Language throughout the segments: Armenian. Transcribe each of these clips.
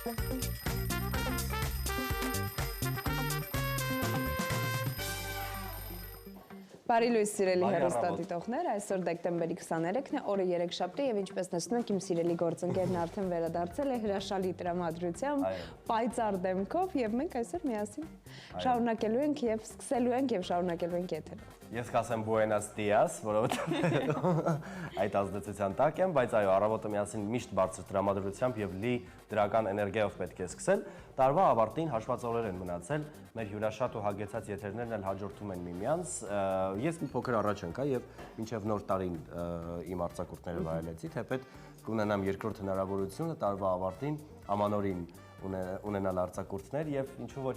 Բարի լույս սիրելի հեռուստադիտողներ, այսօր դեկտեմբերի 23-ն է, օրը երեքշաբթի եւ ինչպես տեսնում եք, իմ սիրելի գործընկերն արդեն վերադարձել է հրաշալի տրամադրությամբ, պայծառ դեմքով եւ մենք այսօր միասին շարունակելու ենք եւ սկսելու ենք եւ շարունակելու ենք եթերը։ Ես կասեմ Buenos Dias, որովհետեւ այդ ազդեցության տակ եմ, բայց այո, առավոտը միասին միշտ բարձր տրամադրությամբ եւ լի դրական էներգիայով պետք է սկսել։ Տարվա ավարտին հաշված օրեր են մնացել, մեր հյուրաշատ ու հագեցած եթերներն էլ հաջորդում են միմյանց։ Ես մի փոքր առաջ ընկա եւ մինչեւ նոր տարին իմ արձակուրդները վայելեցի, թեպետ կունենամ երկրորդ հնարավորությունը տարվա ավարտին ամանորին ունենալ արձակուրդներ եւ ինչու ոչ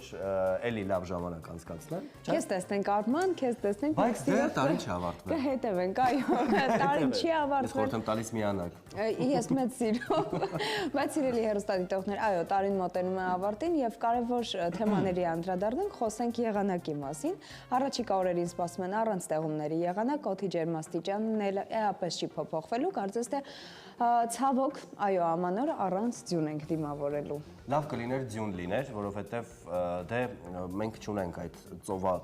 էլի լավ ժամանակ անցկացնել։ Քեզ տեսնենք Արման, քեզ տեսնենք բայց դեռ տարին չի ավարտվել։ Կհետևենք, այո, տարին չի ավարտվել։ Ես խորհուրդ եմ տալիս միանալ։ Ես մեծ սիրով, բայց սիրելի հեռուստադիտողներ, այո, տարին մոտենում է ավարտին եւ կարեւոր թեմաների անդրադառնանք, խոսենք եղանակի մասին։ Առաջիկա օրերին սպասում են առանց տեղումների եղանակ, օդի ջերմաստիճանն էապես չի փոփոխվելու, կարծես թե ցավոք, այո, ամանորը առանց ձյուն ենք դիմավորելու։ Լավ կլիներ ձյուն լիներ, որովհետև դե մենք չունենք այդ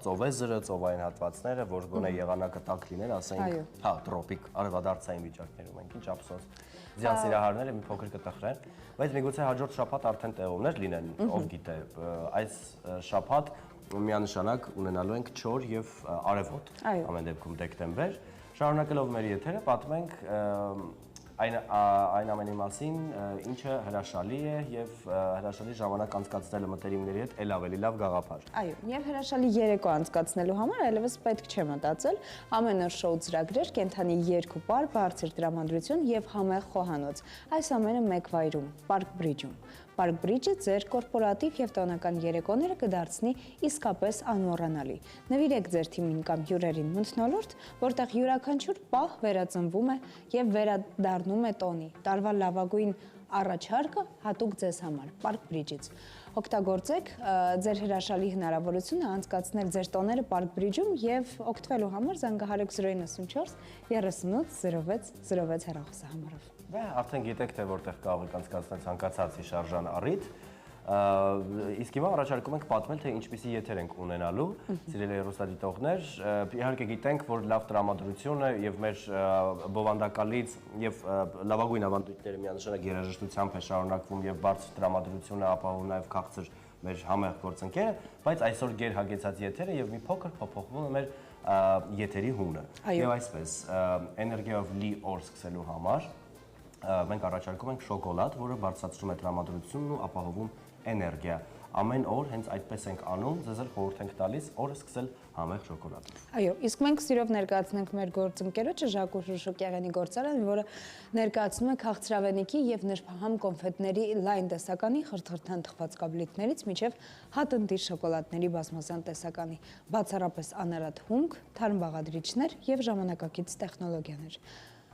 ծովեզրը, ծովային հատվածները, որ գոնե եղանակը տաք լիներ, ասենք, հա, տրոպիկ արևադարձային վիճակներում ենք, ինչ ափսոս։ Ձյան սիրահարները մի փոքր կտխրեն, բայց միգուցե հաջորդ շաբաթ արդեն տեղումներ լինեն, ով գիտե, այս շաբաթ միանշանակ ունենալու ենք չոր եւ արևոտ, ամեն դեպքում դեկտեմբեր։ Շարունակելով մեր եթերը, պատմենք այն ամենի մասին, ինչը հրաշալի է եւ հրաշալի ժամանակ անցկացնելը մտերիմների հետ ել ավելի լավ գաղափար։ Այո, եւ հրաշալի երեկո անցկացնելու համար այլևս պետք չէ մտածել, ամեն օր շոու ծրագրեր, կենթանի երկու պար, բարձր տրամադրություն եւ համեղ խոհանոց։ Այս ամենը մեկ վայրում, Park Bridge-ում։ Park Bridge-ը ձեր կորպորատիվ եւ տոնական երեկոները կդարձնի իսկապես անմոռանալի։ Նվիրեք ձեր թիմին կամ հյուրերին մթնոլորտ, որտեղ յուրաքանչյուր պահ վերածնվում է եւ վերադառնում է տոնի։ Տարվա լավագույն առաջարկը հատուկ ձեզ համար Park Bridge-ից։ Օգտագործեք ձեր հրաշալի հնարավորությունը անցկացնել ձեր տոները Park Bridge-ում եւ օգտվելու համար զանգահարեք 094 38 06 06 հեռախոսահամարով։ Դե արդեն գիտեք թե որտեղ կարող եք անցկացնել ցանկացած հիշարժան առիթ։ Իսկ հիմա առաջարկում ենք պատմել, թե ինչպիսի եթեր ենք ունենալու, սիրելի հեռուստադիտողներ, իհարկե գիտենք, որ լավ տրամադրությունը եւ մեր բովանդակալից եւ լավագույն ավանդույթները միանշանակ երաժշտությամբ է շարունակվում եւ բարձր տրամադրությունը ապահովում նաեւ քաղցր մեր համեղ գործընկերը, բայց այսօր գերհագեցած եթերը եւ մի փոքր փոփոխվում է մեր եթերի հունը։ Եվ այսպես, էներգիայով լի օր սկսելու համար մենք առաջարկում ենք շոկոլադ, որը բարձրացնում է տրամադրությունն ու ապահովում էներգիա։ Ամեն օր հենց այդպես ենք անում, ձեզ էլ խորհուրդ ենք տալիս օրը սկսել համեղ շոկոլադով։ Այո, իսկ մենք սիրով ներկայացնենք մեր գործընկերոջը Ժակուր Շուշուկյանի գործարան, որը ներկայացնում է քաղցրավենիքի եւ նրբահամ կոնֆետների լայն տեսականի խրթխրթան թխված կաբլիկներից մինչեւ հատընտիր շոկոլադների բազմազան տեսականի, բացառապես անարատ հումք, թարմ բաղադրիչներ եւ ժամանակակից տեխնոլոգիաներ։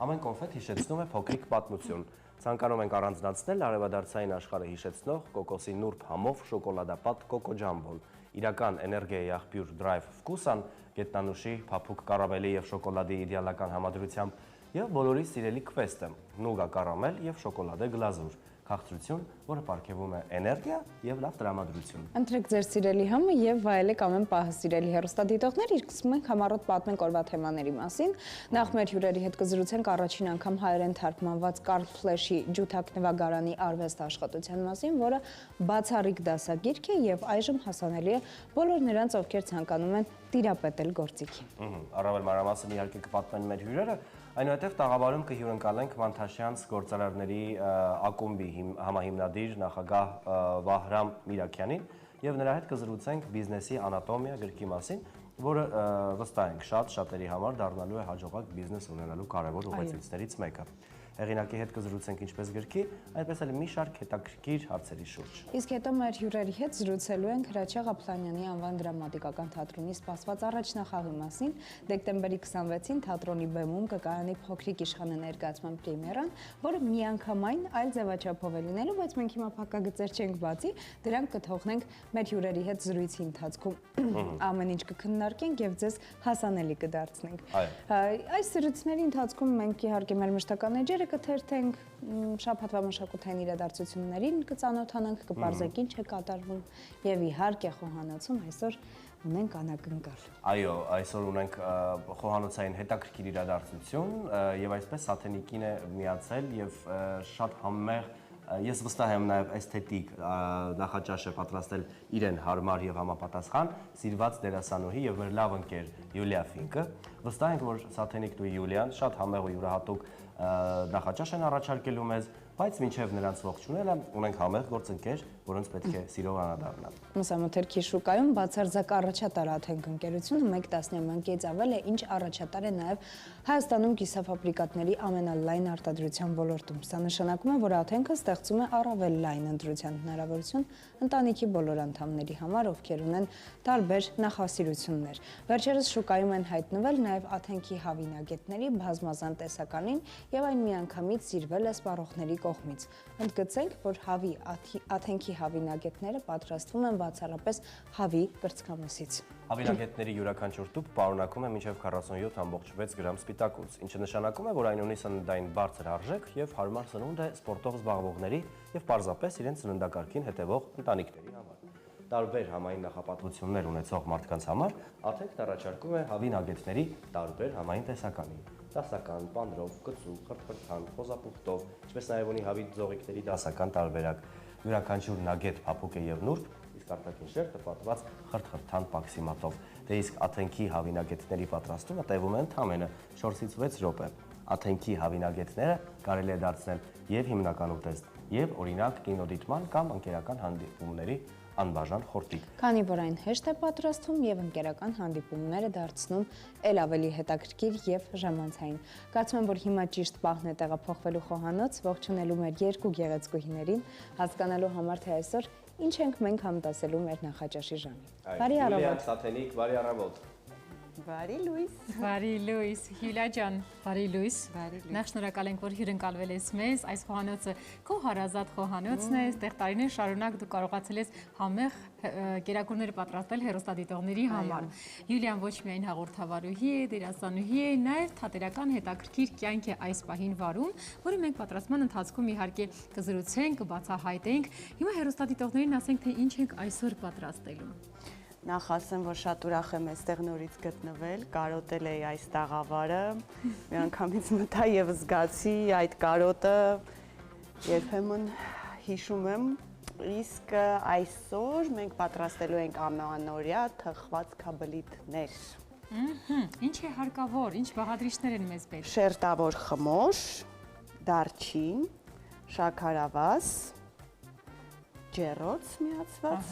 Ամեն կոնֆետ հիշեցնում է փոքրիկ պատմություն։ Ցանկանում ենք առանձնացնել արևադարձային աշխարհը հիշեցնող կոկոսի նուրբ համով շոկոլադապատ կոկո ջամբոն։ Իրական էներգիայի աղբյուր Drive Vkusan, գետնանուշի, փափուկ կարամելի եւ շոկոլադի իդեալական համադրությամբ եւ բոլորի սիրելի քվեստը՝ նուգա կարամել եւ շոկոլադե գլազուր։ Քաղցրություն, որը պարգևում է էներգիա եւ լավ տրամադրություն։ Ընտրեք ձեր սիրելի համը եւ վայելեք ամեն պահը, սիրելի հեռուստադիտողներ, իսկ մենք համառոտ պատմենք օրվա թեմաների մասին։ Նախ մեր հյուրերի հետ կզրուցենք առաջին անգամ հայերեն թարգմանված Կարլ Ֆլեշի ջութակ նվագարանի արվեստ աշխատության մասին, որը բացառիկ դասագիրք է եւ այժմ հասանելի է բոլոր նրանց, ովքեր ցանկանում են տիրապետել գործիքին։ Առավել մանրամասն իհարկե կպատմեն մեր հյուրերը, այնուհետև տաղավարում կհյուրընկալենք Մանթաշյանց գործարարների ակումբի համահիմնադիր նախագահ Վահրամ Միրաքյանին եւ նրա հետ կզրուցենք բիզնեսի անատոմիա գրքի մասին, որը վստահ ենք շատերի համար դառնալու է հաջողակ բիզնես ունենալու կարևոր ուղեցույցներից մեկը։ Հեղինակի հետ կզրուցենք ինչպես գրքի, այնպես էլ մի շարք հետաքրքիր հարցերի շուրջ։ Իսկ հետո մեր հյուրերի հետ զրուցելու ենք Հրաչյա Ղափլանյանի անվան դրամատիկական թատրոնի սպասված առաջնախաղի մասին։ Դեկտեմբերի 26-ին թատրոնի բեմում կկայանի փոքրիկ իշխանը ներկայացման պրեմիերան, որը միանգամայն այլ ձևաչափով է լինելու, բայց մենք հիմա փակագծեր չենք բացի, դրանք կթողնենք մեր հյուրերի հետ զրույցի ընթացքում ամեն ինչ կքննարկենք եւ ձեզ հասանելի կդարձնենք։ Այս զրույցների ընթացքում մենք իհարկե մեր մշտական էջերը կթերթենք, շաբաթվա մշակութային իրադարձություններին կծանոթանանք, կպարզենք ինչ է կատարվում եւ իհարկե խոհանոցում այսօր ունենք անակնկալ։ Այո, այսօր ունենք խոհանոցային հետաքրքիր իրադարձություն եւ այսպես Սաթենիկին է միացել եւ շատ համեղ, ես վստահ եմ նաեւ էսթետիկ նախաճաշ է պատրաստել իրեն հարմար եւ համապատասխան սիրված դերասանուհի եւ մեր լավ ընկեր Յուլիա Ֆինկը։ Վստահ ենք, որ Սաթենիկն ու Յուլիան շատ համեղ ու յուրահատուկ նախաճաշ են առաջարկելու մեզ, բայց մինչև նրանց ողջունելը ունենք համեղ գործընկեր, որոնց պետք է սիրով անդառնալ։ Մսամթերքի շուկայում բացարձակ առաջատար Աթենք ընկերությունը 1 տասնամյակից ավել է, ինչ առաջատար է նաև Հայաստանում կիսաֆաբրիկատների ամենալայն արտադրության ոլորտում։ Սա նշանակում է, որ Աթենքը ստեղծում է առավել լայն ընտրության հնարավորություն ընտանիքի բոլոր անդամների համար, ովքեր ունեն տարբեր նախասիրություններ։ Վերջերս շուկայում են հայտնվել նաև Աթենքի հավինագետների բազմազան տեսականին եւ այն միանգամից սիրվել է սպառողների կողմից։ Ընդգծենք, որ Աթենքի հավինագետները պատրաստվում են բացառապես հավի կրծքամսից։ Հավինագետների յուրաքանչյուր տուփ պարունակում է մինչև 47.6 գրամ սպիտակուց, ինչը նշանակում է, որ այն ունի սննդային բարձր արժեք եւ հարմար սնունդ է սպորտով զբաղվողների եւ պարզապես իրենց սննդակարգին հետևող ընտանիքների համար։ Տարբեր համային նախապատվություններ ունեցող մարդկանց համար Աթենքն առաջարկում է հավինագետների տարբեր համային տեսականին։ Դասական, պանրով, կծու, խրթխրթան, խոզապուխտով, ինչպես նաև ունի հավի ձողիկների դասական տարբերակ։ Յուրաքանչյուր նագետ փափուկ է եւ նուրբ, իսկ արտաքին շերտը պատված խրթխրթան պաքսիմատով։ Դե իսկ Աթենքի հավինագետների պատրաստումը տևում է ընդամենը 4-ից 6 րոպե։ Աթենքի հավինագետները կարելի է դարձնել եւ հիմնական ուտեստ, եւ օրինակ կինոդիտման կամ ընկերական հանդիպումների անբաժան խորտիկ։ Քանի որ այն հեշտ է պատրաստվում եւ ընկերական հանդիպումները դարձնում ել ավելի հետաքրքիր եւ ժամանցային։ Կարծում եմ, որ հիմա ճիշտ պահն է տեղափոխվելու խոհանոց, ողջունելու մեր երկու գեղեցկուհիներին, հասկանալու համար, թե այսօր ինչ ենք մենք համտասելու մեր նախաճաշի ժամին։ Բարի առավոտ։ Սաթենիկ, բարի առավոտ։ Բարի լույս։ Բարի լույս, Յուլիա ջան, բարի լույս։ Նախ շնորհակալ ենք, որ հյուրընկալվել ես մեզ։ Այս խոհանոցը քո հարազատ խոհանոցն է, այստեղ տարիներ շարունակ դու կարողացել ես համեղ կերակուրներ պատրաստել հեռուստադիտողների համար։ Յուլիան ոչ միայն հաղորդավարուհի է, դերասանուհի է, նաև թատերական հետաքրքիր կյանք է այս պահին վարում, որը մենք պատրաստման ընթացքում իհարկե կզրուցենք, կբացահայտենք։ Հիմա հեռուստադիտողներին ասենք, թե ինչ ենք այսօր պատրաստելու։ Նախ ասեմ, որ շատ ուրախ եմ այստեղ նորից գտնվել, կարոտել էի այս տաղավարը, միանգամից մտա եւ զգացի այդ կարոտը, երբեմն հիշում եմ, իսկ այսօր մենք պատրաստելու ենք ամանորյա թխված քաբլիթներ։ Ինչ է հարկավոր, ինչ բաղադրիչներ են մեզ պետք։ Շերտավոր խմոր, դարչին, շաքարավազ, ջեռոց միացված։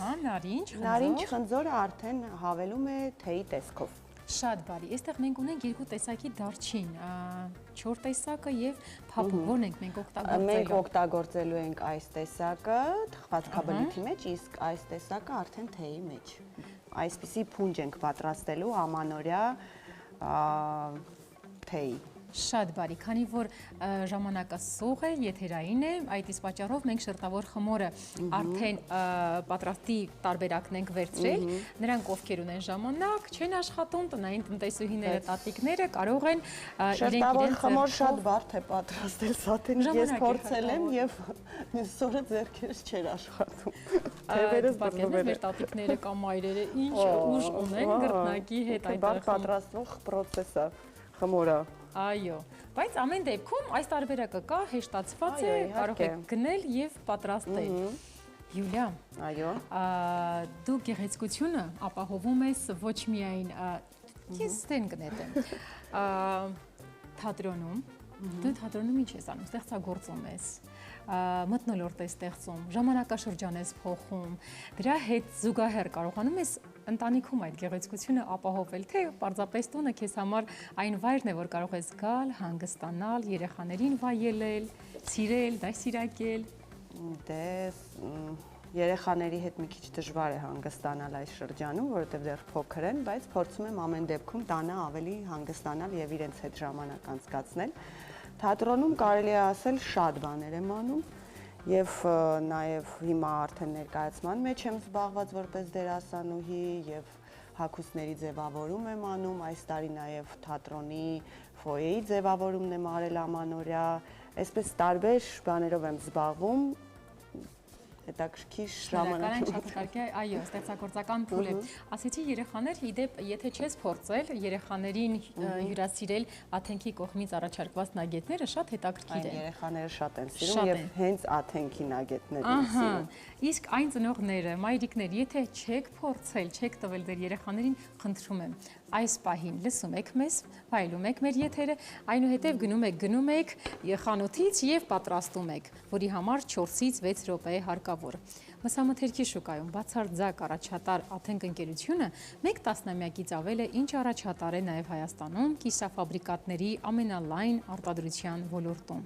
Նարինջ խնձորը արդեն հավելում է թեյի տեսքով։ Շատ բարի։ Այստեղ մենք ունենք երկու տեսակի դարչին, 4 տեսակը եւ փափուկ, որն ենք մենք օգտագործելու։ Մենք օգտագործելու ենք այս տեսակը թխված քաբլիթի մեջ, իսկ այս տեսակը արդեն թեյի մեջ։ Այսպիսի փունջ ենք պատրաստելու ամանորյա թեյի։ Շատ բարի, քանի որ ժամանակը սող է, եթերային է, այդ իսկ պատճառով մենք շերտավոր խմորը արդեն պատրաստի տարբերակն ենք վերցրել, նրանք ովքեր ունեն ժամանակ, չեն աշխատում, տնային տնտեսուհիները, տատիկները կարող են շերտավոր խմոր շատ բարդ է պատրաստել, Սաթեն, ես փորձել եմ եւ մյուսօրը ձեռքերս չէր աշխատում։ Թևերս բռնվել են։ Մեր տատիկները կամ մայրերը ինչ ուժ ունեն գրտնակի հետ այդ բարդ պատրաստվող պրոցես է խմորը։ Այո, բայց ամեն դեպքում այս տարբերակը կա, հեշտացված է, կարող եք գնել եւ պատրաստել։ Յուլիա, այո, դու գեղեցկությունը ապահովում ես ոչ միայն ես ստեն կնետեմ, թատրոնում, դու թատրոնում ինչ ես անում, ստեղծագործում ես, մթնոլորտ ես ստեղծում, ժամանակաշրջան ես փոխում, դրա հետ զուգահեռ կարողանում ես ընտանիքում այդ գեղեցկությունը ապահովել, թե պարզապես տունը քեզ համար այն վայրն է, որ կարող ես գալ, հանգստանալ, երեխաներին վայելել, սիրել, դասիրակել։ Դե երեխաների հետ մի քիչ դժվար է հանգստանալ այս շրջանում, որովհետև դեռ փոքր են, բայց փորձում եմ ամեն դեպքում տանը ավելի հանգստանալ եւ իրենց հետ ժամանակ անցկացնել։ Թատրոնում կարելի է ասել շատ բաներ եմ անում եւ նաեւ հիմա արդեն ներկայացման մեջ եմ զբաղված որպես դերասանուհի եւ հագուստների ձևավորում եմ անում, այս տարի նաեւ թատրոնի ֆոյեի ձևավորումն եմ արել ամանորյա, Այսպես տարբեր բաներով եմ զբաղվում, հետաքրքիր ժամանակ։ Շատ կարելի է, այո, ստեղծագործական փուլ է։ Ասեցի երեխաներ, իդեպ, եթե չես փորձել երեխաներին հյուրասիրել Աթենքի կողմից առաջարկված նագետները, շատ հետաքրքիր է։ Երեխաները շատ են սիրում եւ հենց Աթենքի նագետներն են սիրում։ Իսկ այն ծնողները, մայրիկներ, եթե չեք փորձել, չեք տվել ձեր երեխաներին, խնդրում եմ, այս պահին լսում եք մեզ, վայելում եք մեր եթերը, այնուհետև գնում եք խանութից եւ պատրաստում եք, որի համար 4-ից 6 րոպե հարկավոր։ Մսամթերքի շուկայում բացարձակ առաջատար Աթենք ընկերությունը 1 տասնամյակից ավել է ինչ առաջատար է նաև Հայաստանում կիսաֆաբրիկատների ամենալայն արտադրության ոլորտում։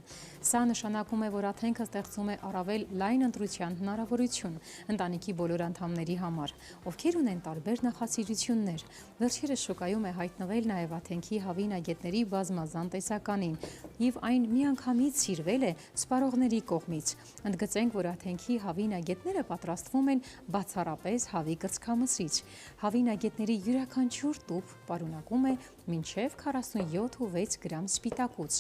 Սա նշանակում է, որ Աթենքը ստեղծում է առավել լայն ընտրության հնարավորություն ընտանիքի բոլոր անդամների համար, ովքեր ունեն տարբեր նախասիրություններ։ Վերջերս շուկայում է հայտնվել նաև Աթենքի հավին ագետների բազմազան տեսականին, եւ այն միանգամից սիրվել է սպառողների կողմից։ Ընդգծենք, որ Աթենքի հավին ագետները պատրաստվում են բացառապես հավի կրծքամսից։ Հավի նագետների յուրաքանչյուր տուփ պարունակում է մինչև 47.6 գրամ սպիտակուց,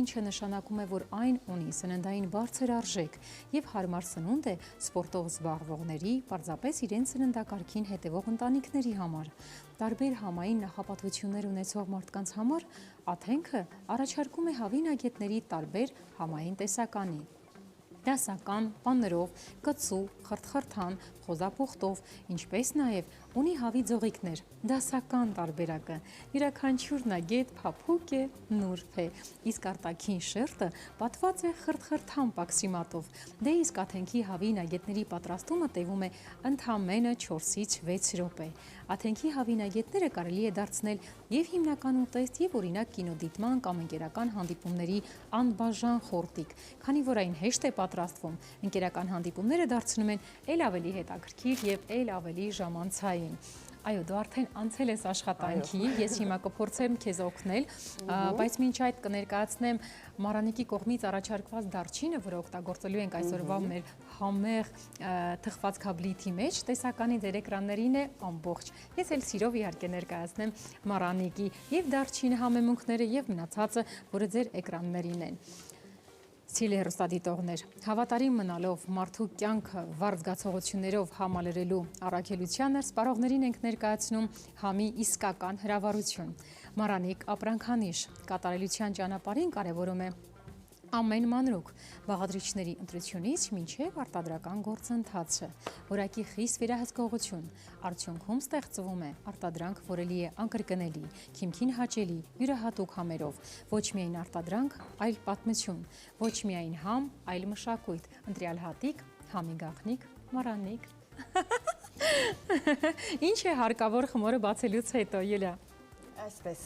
ինչը նշանակում է, որ այն ունի սննդային բարձր արժեք եւ հարմար սնունդ է սպորտով զբաղվողների, պարզապես իրենց սննդակարգին հետևող ընտանիքների համար։ Տարբեր համային նախապատվություններ ունեցող մարդկանց համար Աթենքը առաջարկում է հավի նագետների տարբեր համային տեսականի։ Դասական, պանրով, կծու, խրթխրթան, խոզապուխտով, ինչպես նաև ունի հավի ձողիկներ, դասական տարբերակը, յուրաքանչյուր նագետ փափուկ է, նուրբ է, իսկ արտաքին շերտը պատված է խրթխրթան պաքսիմատով, դե իսկ Աթենքի հավի նագետների պատրաստումը տևում է ընդամենը 4-ից 6 րոպե։ Աթենքի հավի նագետները կարելի է դարձնել եւ հիմնական ուտեստ եւ օրինակ կինոդիտման կամ ընկերական հանդիպումների անբաժան խորտիկ, քանի որ այն հեշտ է պատրաստվում, ընկերական հանդիպումները դարձնում են էլ ավելի հետաքրքիր եւ էլ ավելի ժամանցային։ Այո, դու արդեն անցել ես աշխատանքի, ես հիմա կփորձեմ քեզ օգնել, բայց մինչ այդ կներկայացնեմ Մարանիկի կողմից առաջարկված դարչինը, որը օգտագործելու ենք այսօրվա մեր համեղ թխվածքաբլիթի մեջ, տեսականի ձեր էկրաններին է ամբողջ։ Ես էլ սիրով իհարկե ներկայացնեմ Մարանիկի եւ դարչինը համեմունքները եւ մնացածը, որը ձեր էկրաններին են։ Սիրելի հեռուստադիտողներ, հավատարիմ մնալով մարդու կյանքը վառ զգացողություններով համալրելու առաքելությանը սպառողներին ենք ներկայացնում համի իսկական հրավառություն։ Մարանիկ ապրանքանիշ կատարելության ճանապարհին կարևորում է ամեն մանրուք, բաղադրիչների ընտրությունից մինչև արտադրական գործընթացը, որակի խիստ վերահսկողություն, արդյունքում ստեղծվում է արտադրանք, որը լի է անկրկնելի, քիմքին հաճելի, յուրահատուկ համերով, ոչ միայն արտադրանք, այլ պատմություն, ոչ միայն համ, այլ մշակույթ, ընտրյալ հատիկ, համի գաղտնիք, Մարանիկ։ Ինչ է հարկավոր խմորը բացելուց հետո, Յուլիա։ Այսպես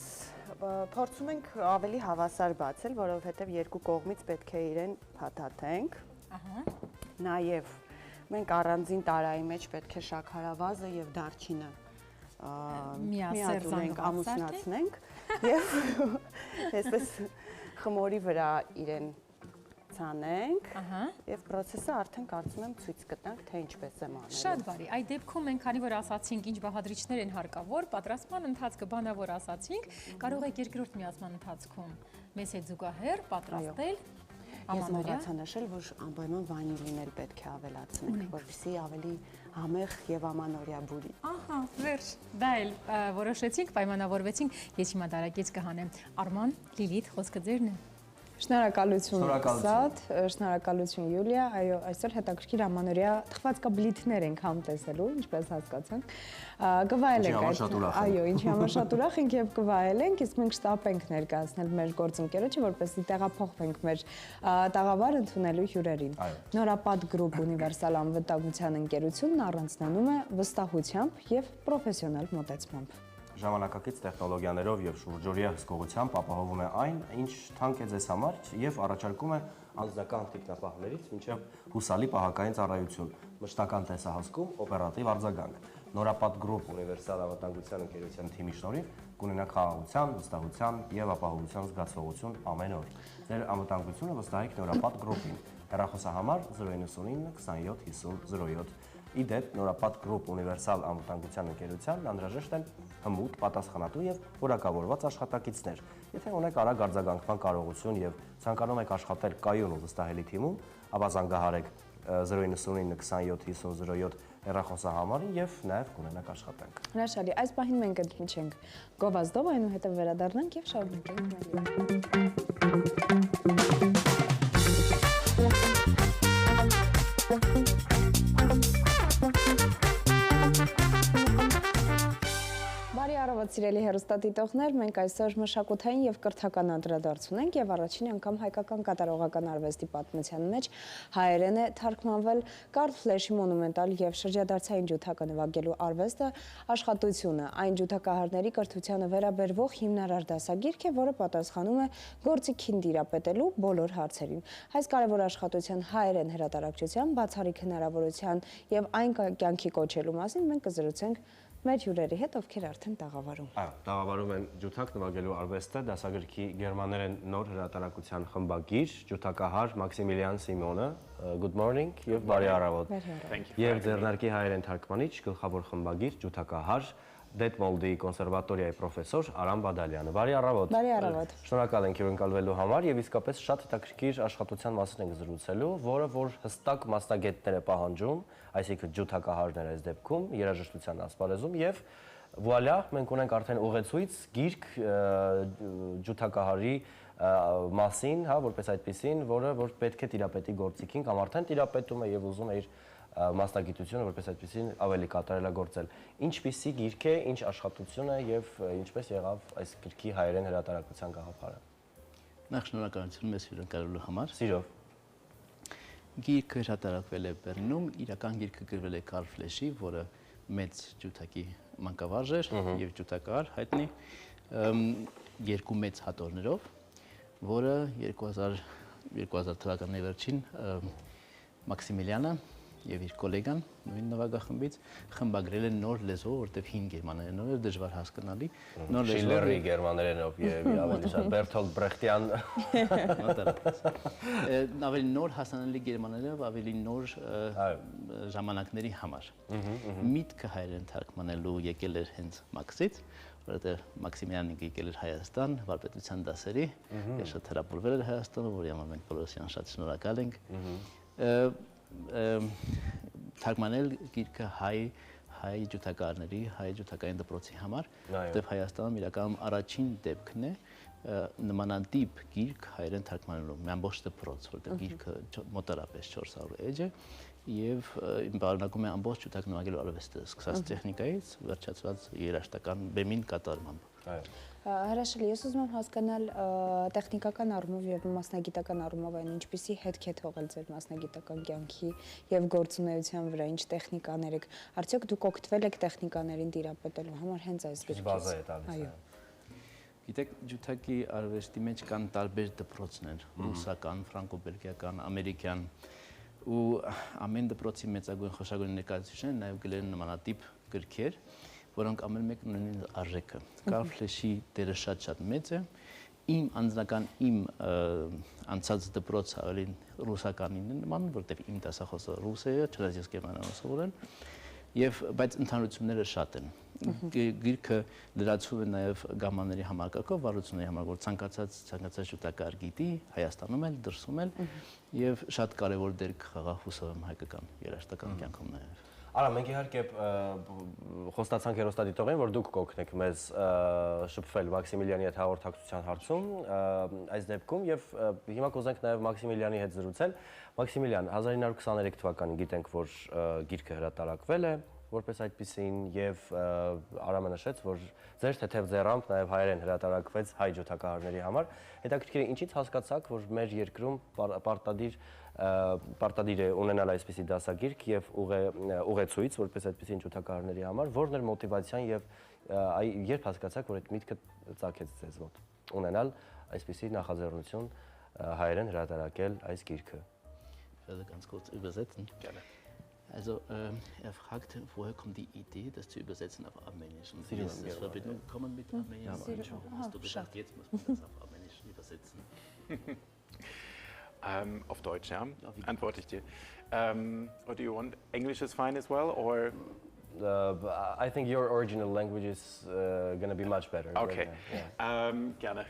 փորձում ենք ավելի հավասար բացել, որովհետև երկու կողմից պետք է իրեն փաթաթենք։ Նաև մենք առանձին տարայի մեջ պետք է շաքարավազը եւ դարչինը միացրենք, ամուսնացնենք եւ այսպես խմորի վրա իրեն ցանենք եւ process-ը արդեն կարծում եմ ցույց կտանք, թե ինչպես է անելու։ Շատ բարի։ Այդ դեպքում մենք քանի որ ասացինք ինչ բաղադրիչներ են հարկավոր, պատրաստման ընթացքը բանավոր ասացինք, կարող եք երկրորդ միացման ընթացքում մեզ հետ զուգահեռ պատրաստել Ես մոռացա նշել, որ անպայման վանիլին էլ պետք է ավելացնենք, որպեսզի ավելի համեղ եւ ամանորյա բուրի։ Ահա, վերջ։ Դա էլ որոշեցինք, պայմանավորվեցինք։ Ես հիմա դարակից կհանեմ։ Արման, Լիլիթ, խոսքը ձերն է։ Շնորհակալություն Սատ, շնորհակալություն Յուլիա, այո, այսօր հետաքրքիր ամանորյա թխվածքաբլիթներ ենք համ տեսելու, ինչպես հասկացանք։ Կվայելենք այդ, այո, ինչի համար շատ ուրախ ենք եւ կվայելենք, իսկ մենք շտապենք ներկայացնել մեր գործընկերոջը, որպեսզի տեղափոխվենք մեր տաղավար ընդունելու հյուրերին։ Նորապատ գրուպ ունիվերսալ անվտանգության ընկերությունն առանձնանում է վստահությամբ եւ պրոֆեսիոնալ մոտեցմամբ։ Ժամանակակից տեխնոլոգիաներով եւ շուրջօրյա հսկողությամբ ապահովում է այն, ինչ թանկ է ձեզ համար եւ առաջարկում է անձնական տեխնապահներից մինչեւ հուսալի պահակային ծառայություն, մշտական տեսահասկում, օպերատիվ արձագանք։ Նորապատ գրուպ ունիվերսալ անվտանգության ընկերության թիմի շնորհիվ կունենաք խաղաղության, վստահության եւ ապահովության զգացողություն ամեն օր։ Ձեր անվտանգությունը վստահեք Նորապատ գրուպին։ Հեռախոսահամար 099 27 50 07 Իդեպ նորապատ գրուպ ունիվերսալ անվտանգության ընկերության անհրաժեշտ են հմուտ, պատասխանատու եւ որակավորված աշխատակիցներ։ Եթե ունեք արագ արձագանքման կարողություն եւ ցանկանում եք աշխատել կայուն ու վստահելի թիմում, ապա զանգահարեք 099 27 50 07 հեռախոսահամարին եւ նաեւ կունենաք աշխատանք։ Հրաշալի, այս պահին մենք ընդմիջ ենք գովազդով, այնուհետև վերադառնանք եւ շարունակենք։ Բարի առավոտ, սիրելի հեռուստադիտողներ, մենք այսօր մշակութային եւ կրթական անդրադարձ ունենք եւ առաջին անգամ հայկական կատարողական արվեստի պատմության մեջ հայերեն է թարգմանվել Կարլ Ֆլեշի մոնումենտալ եւ շրջադարձային ջութակը նվագելու արվեստը աշխատությունը, այն ջութակահարների կրթությանը վերաբերվող հիմնարար դասագիրք է, որը պատասխանում է գործիքին տիրապետելու բոլոր հարցերին։ Այս կարևոր աշխատության հայերեն հրատարակչության բացառիկ հնարավորության եւ այն կյանքի կոչելու մասին մենք կզրուցենք մեր հյուրերի հետ, ովքեր արդեն տաղավարում։ Այո, տաղավարում են ջութակ նվագելու արվեստը, դասագրքի գերմաներեն նոր հրատարակության խմբագիր, ջութակահար Մաքսիմիլիան Սիմոնը, good morning եւ բարի առավոտ։ Եվ ձեռնարկի հայերեն թարգմանիչ, գլխավոր խմբագիր, ջութակահար Դետմոլդի կոնսերվատորիայի պրոֆեսոր Արամ Բադալյանը։ Բարի առավոտ։ Բարի առավոտ։ Շնորհակալ ենք հյուրընկալվելու համար եւ իսկապես շատ հետաքրքիր աշխատության մասին ենք զրուցելու, որը որ հստակ մասնագետներ է պահանջում, այսինքն ջութակահարներ այս դեպքում, երաժշտության ասպարեզում եւ վուալյա, մենք ունենք արդեն ուղեցույց գիրք ջութակահարի մասին, հա, որպես այդպեսին, որը որ պետք է տիրապետի գործիքին կամ արդեն տիրապետում է եւ ուզում է իր մասնագիտությունը որպես այդպեսին ավելի կատարելագործել։ Ինչպիսի գիրք է, ինչ աշխատություն է եւ ինչպես եղավ այս գրքի հայերեն հրատարակության գաղափարը։ Նախ շնորհակալություն մեզ հյուրընկալելու համար։ Սիրով։ Գիրքը հրատարակվել է Բեռլինում, իրական գիրքը գրվել է Կարլ Ֆլեշի, որը մեծ ջութակի մանկավարժ էր եւ ջութակահար հայտնի, երկու մեծ հատորներով, որը 2000 թվականի վերջին Մաքսիմիլիանը եւ իր գոլեգան նույն նվագախմբից խմբագրել են նոր լեզվով, որտեղ հին գերմաներեն էր դժվար հասկանալի։ Նոր լեզվով Շիլլերի գերմաներենով եւ ավելի շատ Բերթոլդ Բրեխտյան ավելի նոր հասանելի գերմաներենով, ավելի նոր ժամանակների համար։ Միտքը հայերեն թարգմանելու եկել էր հենց Մաքսից, որտեղ Մաքսիմիլյանն եկել էր Հայաստան վարպետության դասերի, եւ շատ հրապուրվել էր Հայաստանը, որի համար մենք բոլորս շատ շնորհակալ ենք։ Թարգմանել գիրքը հայ ջութակահարների, հայ ջութակային դպրոցի համար, որտեղ Հայաստանում իրականում առաջին դեպքն է նմանատիպ գիրք հայերեն թարգմանելու, մի ամբողջ դպրոց, որտեղ գիրքը մոտարապես 400 էջ է եւ բարունակում է ամբողջ ջութակ նվագելու արվեստը, սկսած տեխնիկայից, վերջացված երաժշտական բեմին կատարմամբ։ Հրաշալի, ես ուզում եմ հասկանալ տեխնիկական առումով եւ մասնագիտական առումով այն ինչպիսի հետք է թողել ձեր մասնագիտական կյանքի եւ գործունեության վրա, ինչ տեխնիկաներ եք, արդյոք դուք օգտվել եք տեխնիկաներին տիրապետելու համար հենց այս գրքից։ Բազա է տալիս։ Այո։ Գիտեք, ջութակի արվեստի մեջ կան տարբեր դպրոցներ՝ ռուսական, ֆրանկո-բելգիական, ամերիկյան, ու ամեն դպրոցի մեծագույն խոշորագույն ներկայացուցիչները նաեւ գրել են նմանատիպ գրքեր, որոնք ամեն մեկն ունեն արժեքը։ Կարլ Ֆլեշի դերը շատ մեծ է։ Իմ անձնական անցած դպրոցը ավելի ռուսականին է նման, որտեղ իմ դասախոսը ռուս է, չնայած ես գերմաներեն սովորել, բայց ընդհանրությունները շատ են։ Գիրքը լրացում է նաև գամաների համակարգով, վարությունների համար, որ ցանկացած ջութակահար գիտի, Հայաստանում էլ, դրսում էլ, եւ շատ կարեւոր դեր կխաղա հուսով եմ հայկական երաժշտական կյանքում նաև։ Արա, մենք իհարկե խոստացանք հեռուստադիտողին, որ դուք կօգնեք մեզ շփվել Մաքսիմիլյանի հետ հաղորդակցության հարցում այս դեպքում եւ հիմա կուզենք նաեւ Մաքսիմիլյանի հետ զրուցել։ Մաքսիմիլյան, 1923 թվականին գիտենք, որ գիրքը հրատարակվել է, որպես այդպիսին եւ Արամը նշեց, որ ձեր թեթև ձեռամբ նաեւ հայերեն հրատարակվեց հայ ջութակահարների համար։ Հետաքրքիր է, ինչից հասկացաք, որ մեր երկրում պարտադիր է ունենալ այսպիսի դասագիրք եւ ուղեցույց, որպես այդպիսին ջութակահարների համար, որն էր մոտիվացիան եւ երբ հասկացաք, որ այդ միտքը ծագեց ձեզ մոտ ունենալ այսպիսի նախաձեռնություն հայերեն հրատարակել այս գիրքը։ Ganz kurz übersetzen. Gerne. Also er fragt, woher kommt die Idee, das zu übersetzen auf Armenisch? Und wie ist das Verbindung gekommen mit Armenisch? Hast du gesagt, jetzt muss man das auf Armenisch übersetzen? Auf Deutsch, ja, antworte ich dir. Or do you want English is fine as well, or? I think your original language is going to be much better. Okay, gerne.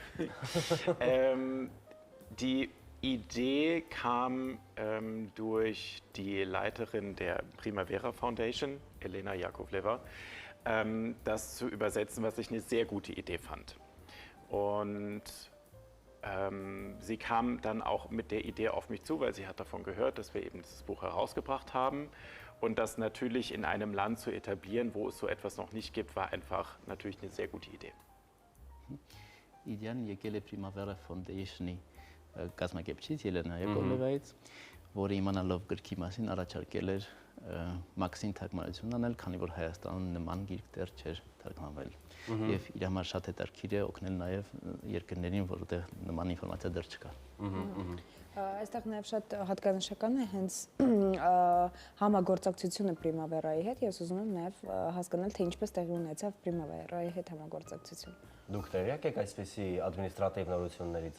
Die Idee kam durch die Leiterin der Primavera Foundation, Elena Jakovleva, das zu übersetzen, was ich eine sehr gute Idee fand. Und sie kam dann auch mit der Idee auf mich zu, weil sie hat davon gehört, dass wir eben dieses Buch herausgebracht haben. Und das natürlich in einem Land zu etablieren, wo es so etwas noch nicht gibt, war einfach natürlich eine sehr gute Idee. Idean եկել է Primavera Foundation-ի կազմակերպիչից Ելենա Եկոլևայից, որը իմանալով գրքի մասին առաջարկել էր Մաքսին թարգմանություն անել, քանի որ Հայաստանում նման գիրք դեռ չէր թարգմանվել։ Եվ իր համար շատ հետաքրքիր է օգնել նաև երկրներին, որտեղ նման ինֆորմացիա դեռ չկա։ Այստեղ նաև շատ հատկանշական է հենց համագործակցությունը Primavera-ի հետ։ Ես ուզում եմ նաև հասկանալ, թե ինչպես տեղի ունեցավ Primavera-ի հետ համագործակցությունը։ Դուք տեղյակ եք այսպիսի ադմինիստրատիվ նորություններից։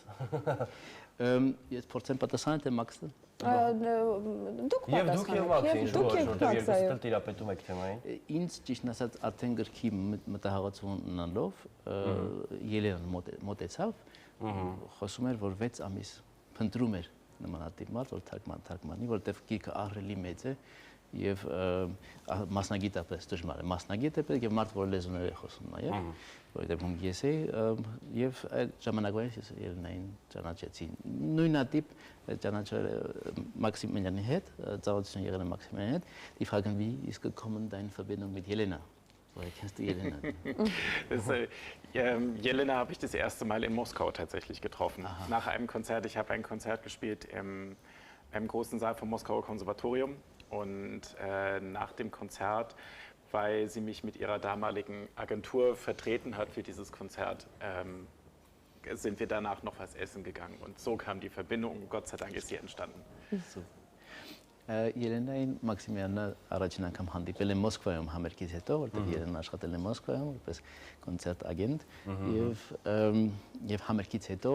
Ես փորձեմ պատասխանել, թե Մաքսը։ Դուք պատասխանեք։ Դուք երկուստ էլ տիրապետում եք թեմային։ Ինձ ճիշտ ասած արդեն գրքի մտահղացում ունենալով Ելենան մոտեցավ, խոսում էր, որ 6 ամիս փնտրում էր նմանատիպ մարդ, որ թարգմանի, որտեղ գիրքը ահռելի մեծ է եւ մասնագիտապես դժվար է։ Մասնագիտ է պետք է մարդ, որ լեզուներ է խոսում նաեւ, որովհետեւ ես էի եւ այդ ժամանակվանից ես Ելենային ճանաչեցի։ Նույնատիպ ճանաչել Մաքսիմիլյանի հետ, ծառայություն եղել է Մաքսիմիլյանի հետ, die fragen wie ist gekommen deine Verbindung mit Jelena? Woher kennst du Jelena? Jelena habe ich das erste Mal in Moskau tatsächlich getroffen. Aha. Nach einem Konzert. Ich habe ein Konzert gespielt im großen Saal vom Moskauer Konservatorium. Und nach dem Konzert, weil sie mich mit ihrer damaligen Agentur vertreten hat für dieses Konzert, sind wir danach noch was essen gegangen. Und so kam die Verbindung. Und Gott sei Dank ist sie entstanden. So. Ելենային Մաքսիմյանը առաջին անգամ հանդիպել է Մոսկվայում համերգից հետո, որտեղ Ելենան աշխատել է Մոսկվայում որպես կոնցերտ ագենտ եւ համերգից հետո,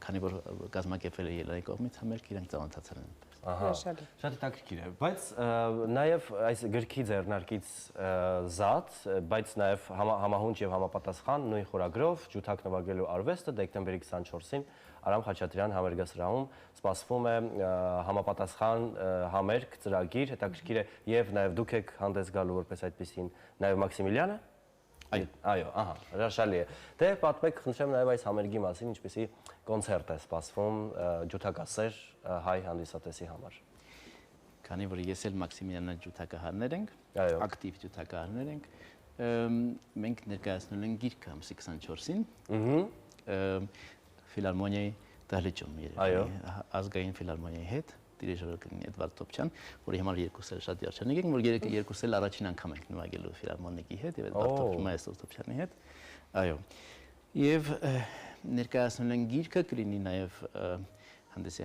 քանի որ կազմակերպվել է Ելենայի կողմից համերգ, իրենք ծանոթացել են։ Ահա, շատ հետաքրքիր է, բայց նաեւ այս գրքի ձեռնարկից զատ, բայց նաեւ համահունչ եւ համապատասխան նույն խորագրով ջութակ նվագելու արվեստը դեկտեմբերի 24-ին Արամ Խաչատրյան համերգասրահում սպասվում է համապատասխան համերգ ծրագիր, հետաքրքիր է եւ նաեւ դուք եք հանդես գալու որպես այդպեսին նաեւ Մաքսիմիլյանը։ Այո, ահա, հրաշալի է։ Դե պատմեք, խնդրեմ նաեւ այս համերգի մասին, ինչպեսի կոնցերտ է սպասվում ջութակասեր հայ հանդիսատեսի համար։ Քանի որ ես էլ Մաքսիմիլյանը ջութակահարներ ենք, ակտիվ ջութակահարներ ենք, մենք ներկայացնում ենք գիրքը ամսի 24-ին, Ֆիլարմոնիայի դահլիճում ազգային ֆիլարմոնիայի հետ դիրիժորը կլինի Էդվարդ Տոպչյան, որի համար երկուսը շատ երջանիկ ենք, որ երկուսը առաջին անգամ ենք նվագելու ֆիլարմոնիկի հետ եւ Էդվարդ Մայստրո Տոպչյանի հետ։ Այո։ Եվ ներկայացնում ենք գիրքը կլինի նաեւ հանդեսի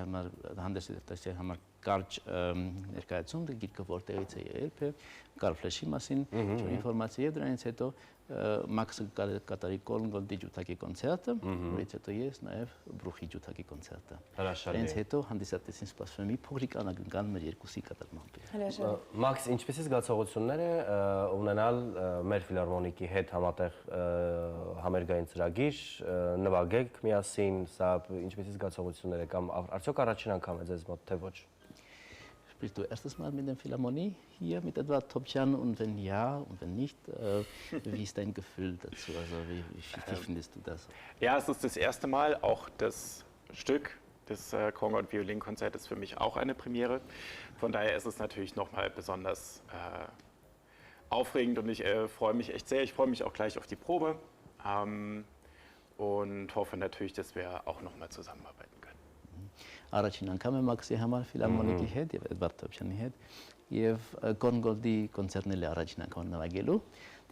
համար կարճ ներկայացում, գիրքը որտեղից է եղել, կար ֆլեշի մասին, ինֆորմացիա եւ դրանից հետո Մաքսը կատարի Կոլնգոլդի ջութակի կոնցերտը, որից հետո ես նաև Բրուխի ջութակի կոնցերտը։ Դրանից հետո հանդիսատեսին սպասվում է մի փոքրիկ անակնկալ մեր երկուսի կատարմամբ։ Մաքս, ինչպեսի զգացողություններ է ունենալ մեր ֆիլարմոնիկի հետ համատեղ համերգային ծրագիր, նվագեք միասին, սա ինչպեսի զգացողություններ է կամ արդյոք առաջին անգամ է ձեզ մոտ թե ոչ։ Bist du erstes Mal mit der Philharmonie hier mit Edward Topchan und wenn ja und wenn nicht, wie ist dein Gefühl dazu? Also wie findest du das? Ja, es ist das erste Mal, auch das Stück, das Concord-Violinkonzert ist für mich auch eine Premiere. Von daher ist es natürlich nochmal besonders aufregend und ich freue mich echt sehr. Ich freue mich auch gleich auf die Probe und hoffe natürlich, dass wir auch nochmal zusammenarbeiten können. Առաջին անգամ եմ Մաքսի համար ֆիլարմոնիկի հետ եւ Էդվարդ Տոպչյանի հետ եւ Կոնգոլդի կոնցերտն էլ առաջին անգամ նվագելու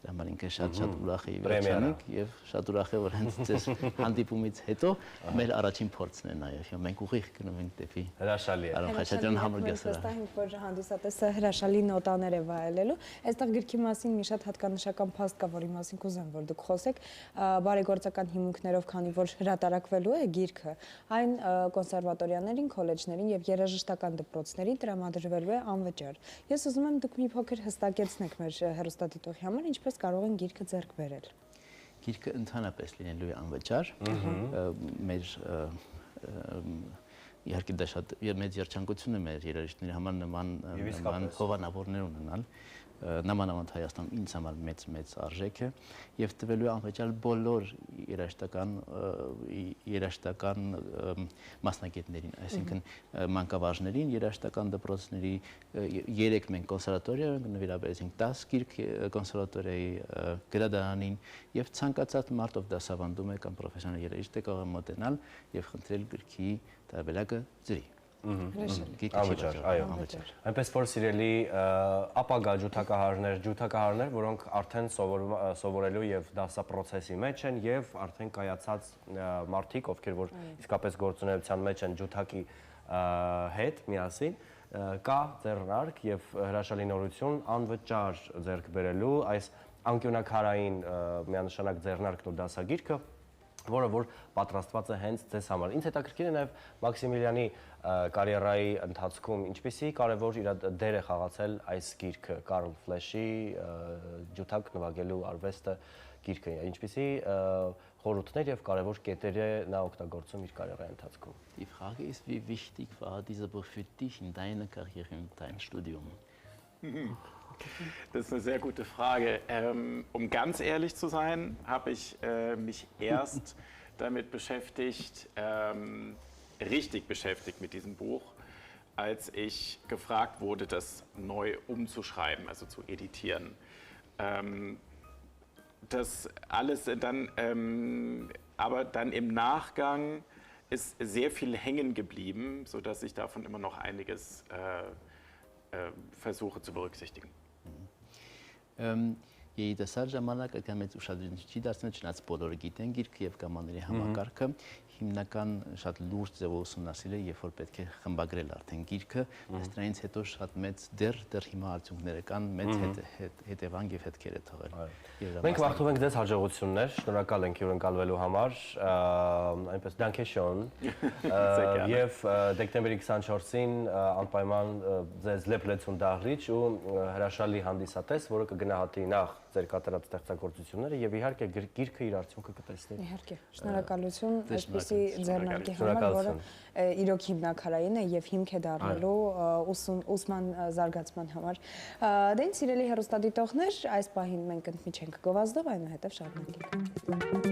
Դրա համար ինքը շատ ուրախ է վերջանիկ եւ շատ ուրախ է որ հենց ձեզ հանդիպումից հետո մեր առաջին փորձն է նաեւ եւ մենք ուղիղ գնում ենք դեպի Հրաշալի է։ Արամ Խաչատրյան համերգասարան։ Վստահ ենք, որ հանդիսատեսը հրաշալի նոտաներ է վայելելու։ Այստեղ գրքի մասին մի շատ հատկանշական փաստ կա, որի մասին կուզեմ, որ դուք խոսեք, բարեգործական հիմունքներով, քանի որ հրատարակվելու է գիրքը, այն կոնսերվատորիաներին, քոլեջներին եւ երաժշտական դպրոցներին տրամադրվելու է անվճար։ Ես ուզում եմ դուք մի փոքր հստակեցնեք մեր հեռուստադիտողի համար, ինչպես կարող են գիրքը ձեռք բերել։ Գիրքը ընդհանրապես լինելու է անվճար։ Մեր իհարկե դա շատ մեծ երջանկություն է մեր երաժիշտների համար նման հովանավորներ ունենալ։ Նամանավանդ Հայաստանում ինձ համար մեծ արժեք է եւ տվելու անվճար բոլոր երաժշտական մասնագետներին, այսինքն մանկավարժներին, երաժշտական դպրոցների 3 մենք կոնսերվատորիա նվիրաբերեցինք 10 գիրք կոնսերվատորիայի գրադարանին եւ ցանկացած մարդ ով դասավանդում է կամ պրոֆեսիոնալ երաժիշտ է կարող մոտենալ եւ խնդրել գրքի տարբերակը ծրի։ Անվճար, այո, անվճար։ Այնպես որ սիրելի ապագա ջութակահարներ, որոնք արդեն սովորելու եւ դասապրոցեսի մեջ են եւ արդեն կայացած մարդիկ, ովքեր որ իսկապես գործունեության մեջ են ջութակի հետ միասին, կա ձեռնարկ եւ հրաշալի նորություն անվճար ձեռք բերելու այս անկյունակարային միանշանակ ձեռնարկն ու դասագիրքը, որը որ պատրաստված է հենց ձեզ համար։ Ինձ հետաքրքիր է նաև Մաքսիմիլյանի կարիերայի ընթացքում ինչպիսի կարևոր իր դեր է խաղացել այս գիրքը, Կարլ Ֆլեշի ջութակ նվագելու արվեստը գիրքը, ինչպիսի խորհուրդներ եւ կարևոր կետեր է նա օգտագործում իր կարիերայի ընթացքում։ Die Frage ist, wie wichtig war dieser Buch für dich in deiner Karriere und deinem Studium? Das ist eine sehr gute Frage. Um ganz ehrlich zu sein, habe ich mich erst damit beschäftigt, richtig beschäftigt mit diesem Buch, als ich gefragt wurde, das neu umzuschreiben, also zu editieren. Das alles dann, aber dann im Nachgang ist sehr viel hängen geblieben, sodass ich davon immer noch einiges versuche zu berücksichtigen. Երիտասարդ ժամանակը կամ մեծ ուշադրություն չի դարձնել, չնայած բոլորը գիտեն գիրքը եւ կամաների համակարգը, հիմնական շատ լուրջ ձևով ուսումնասիրել, երբ որ պետք է խմբագրել արդեն գիրքը, բայց դրանից հետո շատ մեծ դեռ հիմա արդյունքները կան, մեծ հետևանք եւ հետքեր է թողել։ Մենք մաղթում ենք ձեզ հաջողություններ, շնորհակալ ենք հյուրընկալվելու համար, այնպես Dankeschön, եւ դեկտեմբերի 24-ին անպայման ձեզ լեփլեցուն դահլիճ ու հրաշալի հանդիսատես, որը կգնահատի նախ ձեր կատարած ստեղծագործությունները եւ իհարկե գիրքը իր արդյունքը կտեսնի։ Իհարկե, շնորհակալություն այսպիսի ձեռնարկի համար, որը իրոք հիմնակարային է եւ հիմք է դառնալու ուսման զարգացման համար։ Դե ինձ սիրելի հեռուստադիտողներ, այս պահին մենք ընդմիջ ենք գովազդով, այնուհետև շարունակենք։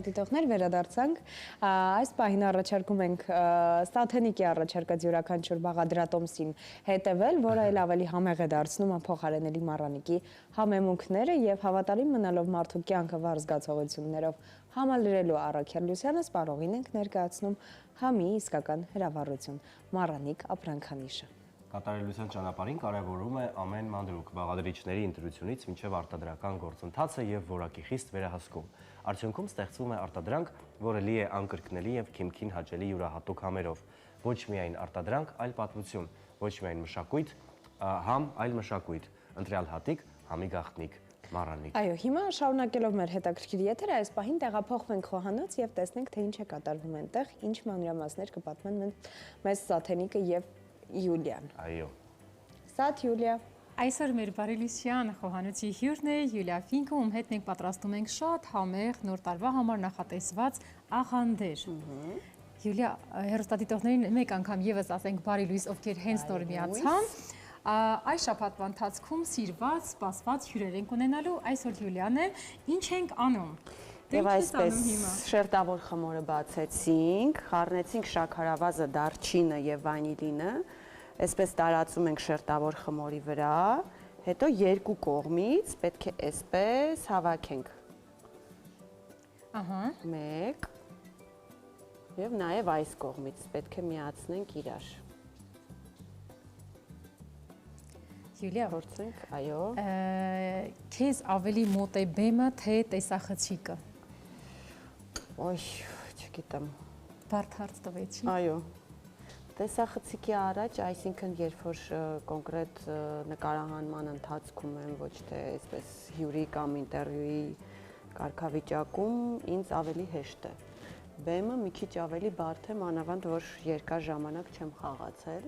Դիտողներ վերադարձանք, այս պահին առաջարկում ենք Ստաթենիկի առաջարկած յուրաքանչյուր Բաղադրատոմսին հետևել, որը այլ ավելի համեղ է դարձնում անփոխարենելի Մառանիկի համեմունքները եւ հավատարիմ մնալով մարդու կյանքը վառ զգացողություններով համալրելու Առաքել Լուսյանը սպառողին ենք ներկայացնում համի իսկական հրավառություն Մառանիկ ապրանքանիշը։ Կատարելության ճանապարհին կարևորում է ամեն մանրուք բաղադրիչների ընտրությունից մինչև արտադրական գործընթացը եւ որակի խիստ վերահսկում։ Արդյունքում ստեղծվում է արտադրանք, որը լի է անկրկնելի եւ քիմքին հաճելի յուրահատուկ համերով։ Ոչ միայն արտադրանք, այլ պատմություն, ոչ միայն մշակույթ, համ այլ մշակույթ, ընտրյալ հատիկ, համի գաղտնիք, Մառանիկ։ Այո, հիմա շարունակելով մեր հետաքրքիր եթերը, այս պահին տեղափոխվենք խոհանոց եւ տեսնենք, թե ինչ է կատարվում այնտեղ, ինչ մանրամասներ կպատմեն մեզ Ստաթենիկը եւ Յուլիան։ Այո։ Սաթ Յուլիա։ Այսօր մեր բարելիսյան խոհանոցի հյուրն է Յուլիա Ֆինկը, ում հետ մենք պատրաստում ենք շատ համեղ նոր տարվա համար նախատեսված աղանդեր։ Յուլիա, հեռուստադիտողներին մեկ անգամ եւս ասենք բարի լույս, ովքեր հենց նոր միացան։ Այս շաբաթվա ընթացքում սիրված, սպասված հյուրեր ենք ունենալու, այսօր Յուլիան է, ինչ ենք անում։ Եվ այսպես շերտավոր խմորը բացեցինք, խառնեցինք շաքարավազը, դարչինը եւ վանիլինը, այսպես տարածում ենք շերտավոր խմորի վրա, հետո երկու կողմից պետք է այսպես հավաքենք։ Ահա։ 1, Եվ նաև այս կողմից պետք է միացնենք իրար։ Յուլիա, Փորձենք, այո։ քեզ ավելի մոտ է բեմը, թե տեսախցիկը։ Ոյ, չգիտեմ։ Բարդ հարց տվեցի։ Այո։ Տեսախցիկի առաջ, այսինքն երբ որ կոնկրետ նկարահանման ընթացքում եմ, ոչ թե այսպես հյուրի կամ ինտերվյուի կարգավիճակում, ինձ ավելի հեշտ է։ Բեմը մի քիչ ավելի բարդ է, մանավանդ որ երկար ժամանակ չեմ խաղացել։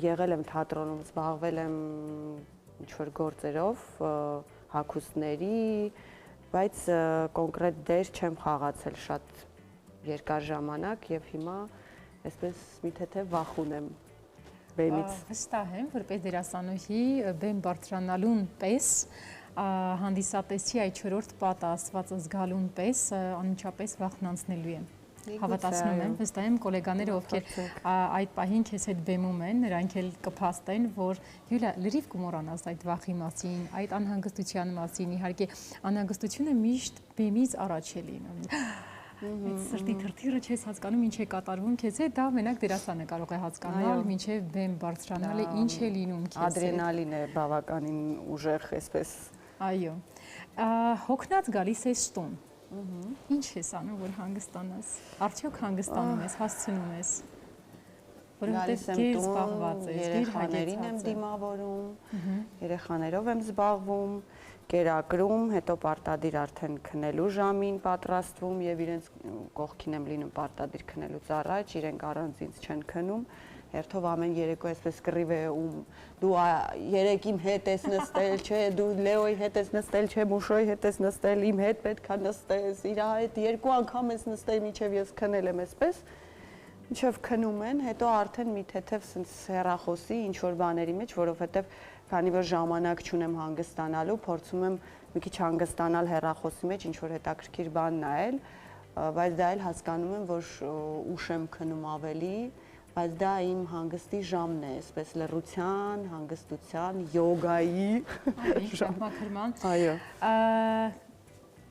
Եղել եմ թատրոնում, զբաղվել եմ ինչ-որ գործերով, հագուստների, բայց կոնկրետ դեր չեմ խաղացել շատ երկար ժամանակ եւ հիմա այսպես մի թեթև վախուն եմ բեմից։ Վստահ եմ, որպես դերասանուհի բեմ բարձրանալուն պես հանդիսատեսի այդ 4-րդ պատը աստվածը զգալուն պես անմիջապես վախն անցնելու եմ։ Հավատացնում եմ, վստահ եմ գոլեգաները, ովքեր այդ պահին քեզ հետ բեմում են, նրանք էլ կփաստեն, որ Յուլիա լրիվ կմոռանաս այդ վախի մասին, այդ անհանգստության մասին, իհարկե անհանգստությունը միշտ բեմից առաջ է լինում։ Այդ սրտի թրթիռը չես հասկանում ինչ է կատարվում քեզ հետ, դա մենակ դերասանը կարող է հասկանալ, մինչև բեմ բարձրանալը ինչ է լինում քեզ հետ։ Ադրենալին է բավականին ուժեղ, այսպես։ Այո։ Հոգնած գալիս ես տուն։ Ինչ ես անում, որ հանգստանաս։ Արդյոք հանգստանում ես, հասցնում ես։ Որովհետև քեզ զբաղված ես, երեխաներին եմ դիմավորում, երեխաներով եմ զբաղվում, կերակրում, հետո պարտադիր արդեն քնելու ժամին պատրաստվում եւ իրենց կողքին եմ լինում պարտադիր քնելուց առաջ, իրենք առանց ինձ չեն քնում։ Հերթով ամեն երեկո այսպես կռիվ է դու երեք իմ հետ ես նստել, չէ, դու Լեոյի հետ ես նստել, չէ, Մուշոյի հետ ես նստել, իմ հետ պետքա նստես, իր հետ երկու անգամ ես նստել, մինչև ես քնել եմ այսպես, մինչև քնում են, հետո արդեն մի թեթև սենց հեռախոսի ինչ որ բաների մեջ, որովհետև քանի որ ժամանակ չունեմ հանգստանալու, փորձում եմ մի քիչ հանգստանալ հեռախոսի մեջ, ինչ որ հետաքրքիր բան նայել, բայց դա էլ հասկանում եմ, որ ուշ եմ քնում ավելի, բայց դա իմ հանգստի ժամն է, այսպես լռության, հանգստության, յոգայի ժամակերման։ Այո։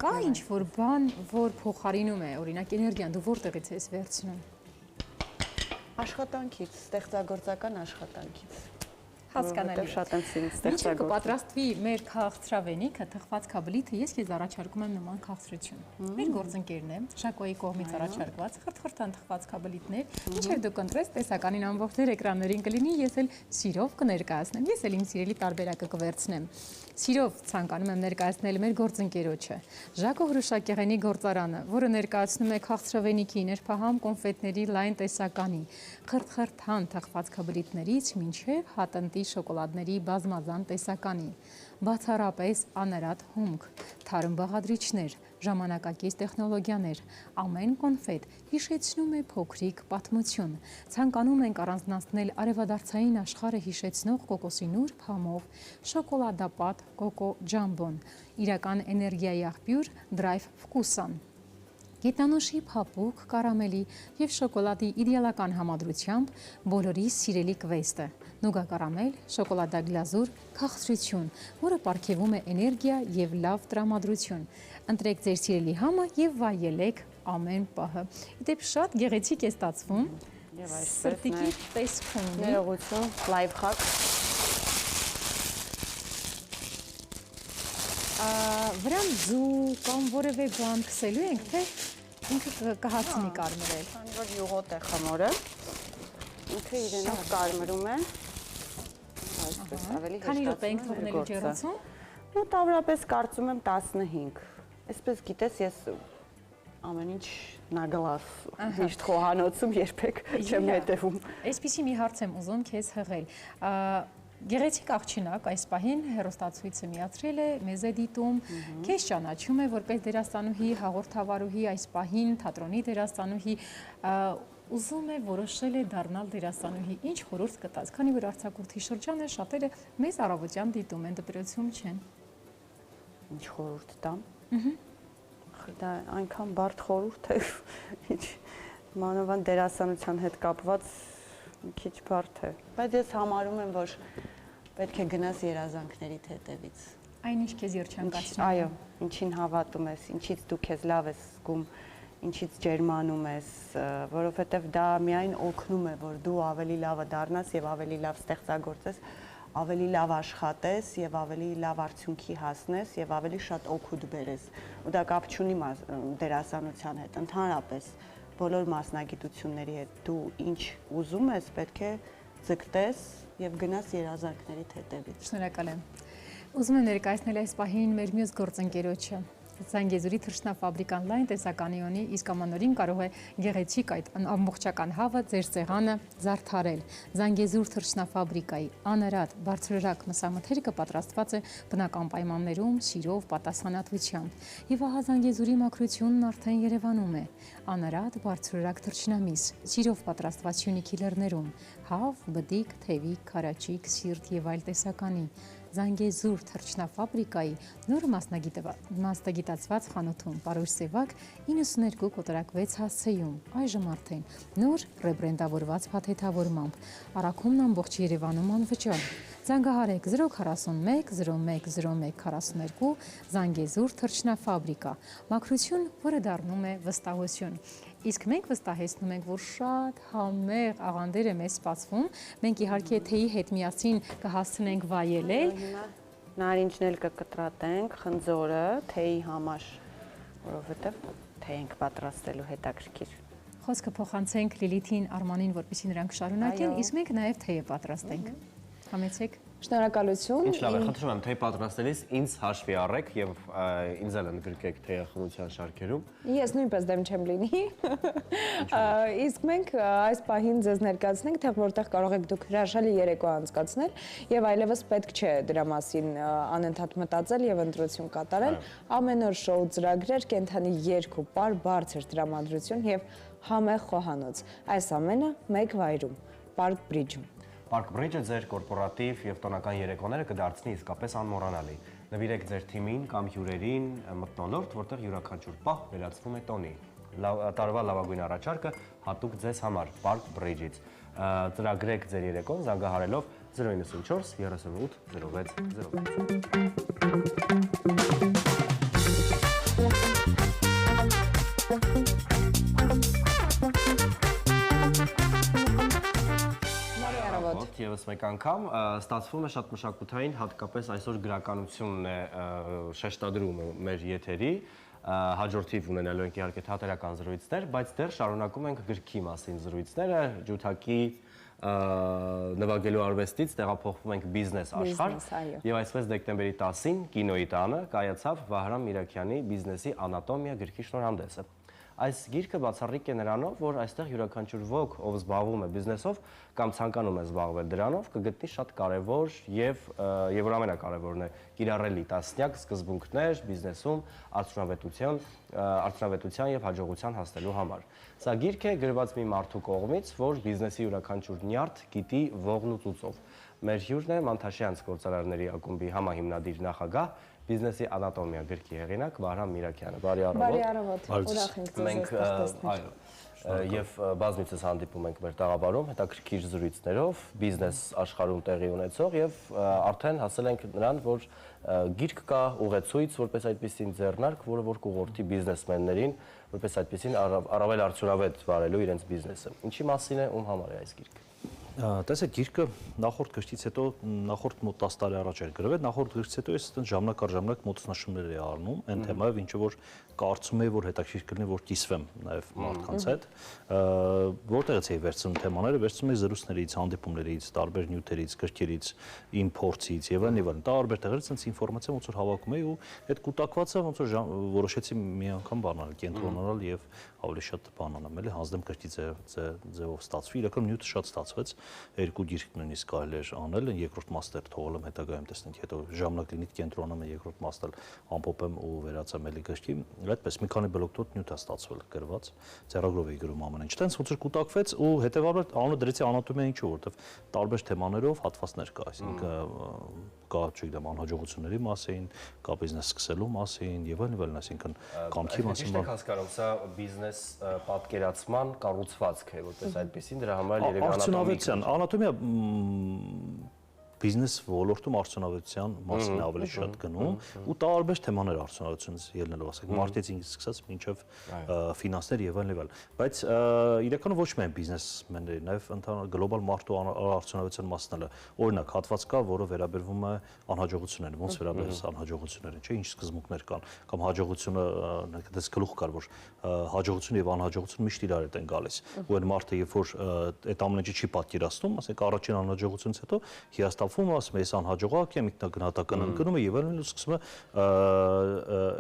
Կա ինչ-որ բան, որ փոխարինում է, օրինակ էներգիան, դու որտեղից ես վերցնում։ Աշխատանքից, ստեղծագործական աշխատանքից։ Հասկանալի։ Շատ եմ սիրում Ինչը ստեղծագործել։ կպատրաստվի մեր քաղցրավենիքը, թխված քաբլիթը, ես քեզ առաջարկում եմ նման քաղցրություն։ Մեր գործընկերն է, Շակոյի կողմից առաջարկված խրթխրթան թխված քաբլիթներ, ինչև դու կընտրես, տեսականին ամբողջ էկրաններին կլինի, ես էլ սիրով կներկայացնեմ, ես էլ իմ սիրելի տարբերակը կվերցնեմ։ Սիրով ցանկանում եմ ներկայացնել մեր գործընկերոջը, Ժակո Հրուշակեղենի գործարանը, որը ներկայացնում է քաղցրավենիքի, ներփահամ կոնֆետների լայն տեսականի, խրթխրթան թխված քաբլիթներից մինչև հատնտի շոկոլադների բազմազան տեսականի, բացառապես անարատ հումք, թարմ բաղադրիչներ, ժամանակակից տեխնոլոգիաներ, ամեն կոնֆետ հիշեցնում է փոքրիկ պատմություն, ցանկանում ենք առանձնացնել արևադարձային աշխարհը հիշեցնող կոկոսի նուրբ համով, շոկոլադապատ կոկո ջամբոն, իրական էներգիայի աղբյուր Drive Vkusan, գետանուշի փափուկ, կարամելի եւ շոկոլադի իդեալական համադրությամբ բոլորի սիրելի կվեստը։ Նուգա կարամել, շոկոլադագլազուր, քաղցրություն, որը պարգևում է էներգիա եւ լավ տրամադրություն։ Ընտրեք ձեր սիրելի համը եւ վայելեք ամեն պահը։ Իդեպ շատ գեղեցիկ է ստացվում։ Եվ այսպես Սրտիկի տեսքում ունի։ ներողություն, լայվ խակ։ Վրան ձու կամ որևէ բան քսելու ենք, թե ինքը կհասցնի կարմրել։ Քանի որ յուղոտ է խմորը, ինքը իրենով կարմրում է, այսպես ավելի Քանի րոպե ենք հեշտացնում է թողնելու գործը։ ջեռոցում։ Մոտավորապես կարծում եմ 15։ Այսպես գիտես, ես ամեն ինչ նագլաս միշտ խոհանոցում երբեք չեմ հետևում։ Այսպիսի մի հարց եմ ուզում քեզ հղել։ Գեղեցիկ աղջինակ այս պահին հեռուստացույցը միացրել է, մեզ է դիտում, քեզ ճանաչում է որպես դերասանուհի, հաղորդավարուհի, այս պահին թատրոնի դերասանուհի, ուզում է որոշել է դառնալ դերասանուհի։ Ինչ խորհուրդ կտաս, քանի որ արձակուրդի շրջանը շատերը մեզ առավոտյան դիտում են, դպրոցում չեն։ Ինչ խորհուրդ տամ։ Դա այնքան բարդ խորհուրդ է, ինչ մանավանդ դերասանության հետ կապված մի քիչ բարդ է։ Բայց ես համարում եմ, որ պետք է գնաս երազանքներիդ հետևից։ Այնինչ քեզ երջանկացնում։ Այո, ինչին հավատում ես, ինչից դու քեզ լավ ես զգում ինչից ջերմանում ես, որովհետև դա միայն օգնում է, որ դու ավելի լավը դառնաս եւ ավելի լավ ստեղծագործես, ավելի լավ աշխատես եւ ավելի լավ արդյունքի հասնես եւ ավելի շատ օգուտ բերես։ Ու դա կապ չունի դերասանության հետ, ընդհանրապես բոլոր մասնագիտությունների հետ դու ինչ ուզում ես, պետք է ձգտես եւ գնաս երազանքներիդ հետևից։ Շնորհակալ եմ։ Ուզում եմ ներկայացնել այս պահին մեր մյուս գործընկերոջը։ Զանգեզուրի թռչնաֆաբրիկան լայն տեսականի ունի, իսկ ամանորին կարող է գեղեցիկ այդ ամբողջական հավը ձեր սեղանը զարդարել։ Զանգեզուր թռչնաֆաբրիկայի անարատ բարձրորակ մսամթերքը պատրաստված է բնական պայմաններում, սիրով, պատասխանատվությամբ։ Եվ ահա Զանգեզուրի մաքրությունն արդեն Երևանում է։ Անարատ բարձրորակ թռչնամիս, սիրով պատրաստված Սյունիքի լեռներում, հավ, բդիկ, թևիկ, քարաչիկ, սիրտ եւ այլ տեսականի։ Զանգեզուր թռչնաֆաբրիկայի նոր մասնագիտացված խանութում Պարույր Սևակ 92 կոտորակ 6 հասցեում, այժմ արդեն նոր ռեբրենդավորված փաթեթավորմամբ, առաքումն ամբողջ Երևանում անվճար։ Զանգահարեք 041 01 01 42 Զանգեզուր թռչնաֆաբրիկա, մաքրություն, որը դառնում է վստահություն։ Իսկ մենք վստահեցնում ենք, որ շատ համեղ աղանդեր է մեզ սպասվում։ Մենք իհարկե թեյի հետ միասին կհասցնենք վայելել։ Նարինջն էլ կկտրատենք, խնձորը թեյի համար, որովհետև թեյ ենք պատրաստելու հետաքրքիր։ Խոսքը փոխանցենք Լիլիթին, Արմանին, որպեսզի նրանք շարունակեն, իսկ մենք նաև թեյը պատրաստենք։ Համեցեք։ Շնորհակալություն։ Ինչ լավ է, խնդրում եմ թեյ պատրաստելիս ինձ հաշվի առեք եւ ինձ էլ ընդգրկեք թեյախմության շարքերում։ Ես նույնպես դեմ չեմ լինի։ Իսկ մենք այս պահին ձեզ ներկայացնենք, թե որտեղ կարող եք դուք հրաշալի երեկո անցկացնել եւ այլևս պետք չէ դրա մասին անընդհատ մտածել եւ ընտրություն կատարել։ Ամեն օր շոու ծրագրեր, կենթանի երգ ու պար, բարձր տրամադրություն եւ համեղ խոհանոց։ Այս ամենը մեկ վայրում՝ Park Bridge-ում։ Park Bridge-ը ձեր կորպորատիվ եւ տոնական երեկոները կդարձնի իսկապես անմոռանալի։ Նվիրեք ձեր թիմին կամ հյուրերին մթնոլորտ, որտեղ յուրաքանչյուր պահ վերածվում է տոնի։ Տարվա լավագույն առաջարկը հատուկ ձեզ համար Park Bridge-ից։ Ծրագրեք ձեր երեկոն զանգահարելով 094 38 06 06։ Եվս մեկ անգամ ստացվում է շատ մշակութային, հատկապես այսօր գրականությունն է շեշտադրում մեր եթերի, հաջորդիվ ունենալու ենք իհարկե թատերական զրույցներ, բայց դեռ շարունակում ենք գրքի մասին զրույցները, ջութակի նվագելու արվեստից տեղափոխվում ենք բիզնես աշխարհ, եւ այսպես դեկտեմբերի 10-ին Կինոյի տանը կայացավ Վահրամ Միրաքյանի բիզնեսի անատոմիա գրքի շնորհանդեսը։ Այս գիրքը բացառիկ է նրանով, որ այստեղ յուրաքանչյուր ոք, ով զբաղվում է բիզնեսով կամ ցանկանում է զբաղվել դրանով, կգտնի շատ կարևոր եւ որ ամենակարևորն է կիրառելի տասնյակ սկզբունքներ բիզնեսում արդյունավետության եւ հաջողության հասնելու համար։ Սա գիրք է գրված մի մարդու կողմից, որ բիզնեսի յուրաքանչյուր նյարդ գիտի ողն ու ծուծով։ Մեր հյուրն է Մանթաշյանց գործարարների ակումբի համահիմնադիր նախագահ, բիզնեսի անատոմիա գրքի հեղինակ Վահրամ Միրաքյանը։ Բարի առավոտ։ Բարի առավոտ։ Ուրախ ենք ձեզ տեսնել։ Եվ բազմիցս հանդիպում ենք մեր տաղավարում հետաքրքիր զրույցներով, բիզնես աշխարհում տեղի ունեցող եւ արդեն հասել ենք նրան, որ գիրք կա, ուղեցույց, որպես այդպեսին ձեռնարկ, որը որ կուղղորդի բիզնեսմեններին, որպես այդպեսին առավել արդյունավետ վարելու իրենց բիզնեսը։ Ինչի մասին է, ում համար է այս գիրքը։ Տեսեք, գիրքը նախորդ գրքից հետո նախորդ մոտ 10 տարի առաջ էր գրվել, նախորդ գրքից հետո ես այդպես ժամանակ առ ժամանակ մոտեցնաշումներ էի առնում այն թեմայով, ինչը որ կարծում էի, որ հետաքրքիր կլինի, որ կիսվեմ նաև մարդկանց հետ, որտեղից էի վերցնում թեմաները, վերցնում էի զրույցներից, հանդիպումներից, տարբեր նյութերից, գրքերից, իմ փորձից եւ այլն, տարբեր տեղերից այնց ինֆորմացիա ոնց որ հավաքում էի ու այդ կուտակվածը ոնց որ որոշեցի մի անգամ բանալ, կենտրոնանալ եւ ավելի շատ բան անեմ, էլի հանձնեմ գրքի ձևով ստացվի, իրական նյութը շատ ստացվեց, երկու գիրք նույնիսկ կարելի էր անել, երկրորդ մաստեր թողել եմ հետագայում տեսնենք, հետո ժամանակ լինի կենտրոնանամ երկրորդ մաստեր ամփոփեմ ու վերացեմ էլի գրքի, այդպես մի քանի բլոկնոտ նյութ է ստացվել գրված, ձեռագրով էի գրում ամեն ինչ, տենց ոնց որ կուտակվեց ու հետեւաբար անունը դրեցի անատոմիա ինչու, որովհետեւ տարբեր թեմաներով հատվածներ կա, այսինքն կա, չգիտեմ, անհաջողությունների մասին, կա բիզնես սկսելու մասին եւ այլն, այսինքն կամքի մասին։ Ինչ հասկանում, սա բիզնես պատկերացման կառուցվածք է, որպես այդպեսին, դրա համար երևի անատոմիա բիզնես ոլորտում արդյունավետության մասին ավելի շատ գնում ու տարբեր թեմաներ արդյունավետությունից ելնելով, ասենք մարքեթինգից սկսած մինչև ֆինանսներ եւ այլն, բայց իրականում ոչ միայն բիզնեսմենների, նաեւ ընդհանուր գլոբալ մարդու արդյունավետության մասն է։ Օրինակ, հատված կա, որը վերաբերվում է անհաջողություններին, ոնց վերաբերվում անհաջողություններին, չէ՞, ինչ սկզբունքներ կան, կամ հաջողությունը, դες գլուխ կար, որ հաջողություն եւ անհաջողություն միշտ իրար հետ են գալիս։ Ու այն մարդը, երբ որ այդ ամենը չի պատկերացնում, ասենք առաջին անհաջողությունից հետո հիասթափվում է, ասում է, ես անհաջողակ եմ, ինքնագնահատական ընկնում է եւ այլն, սկսում է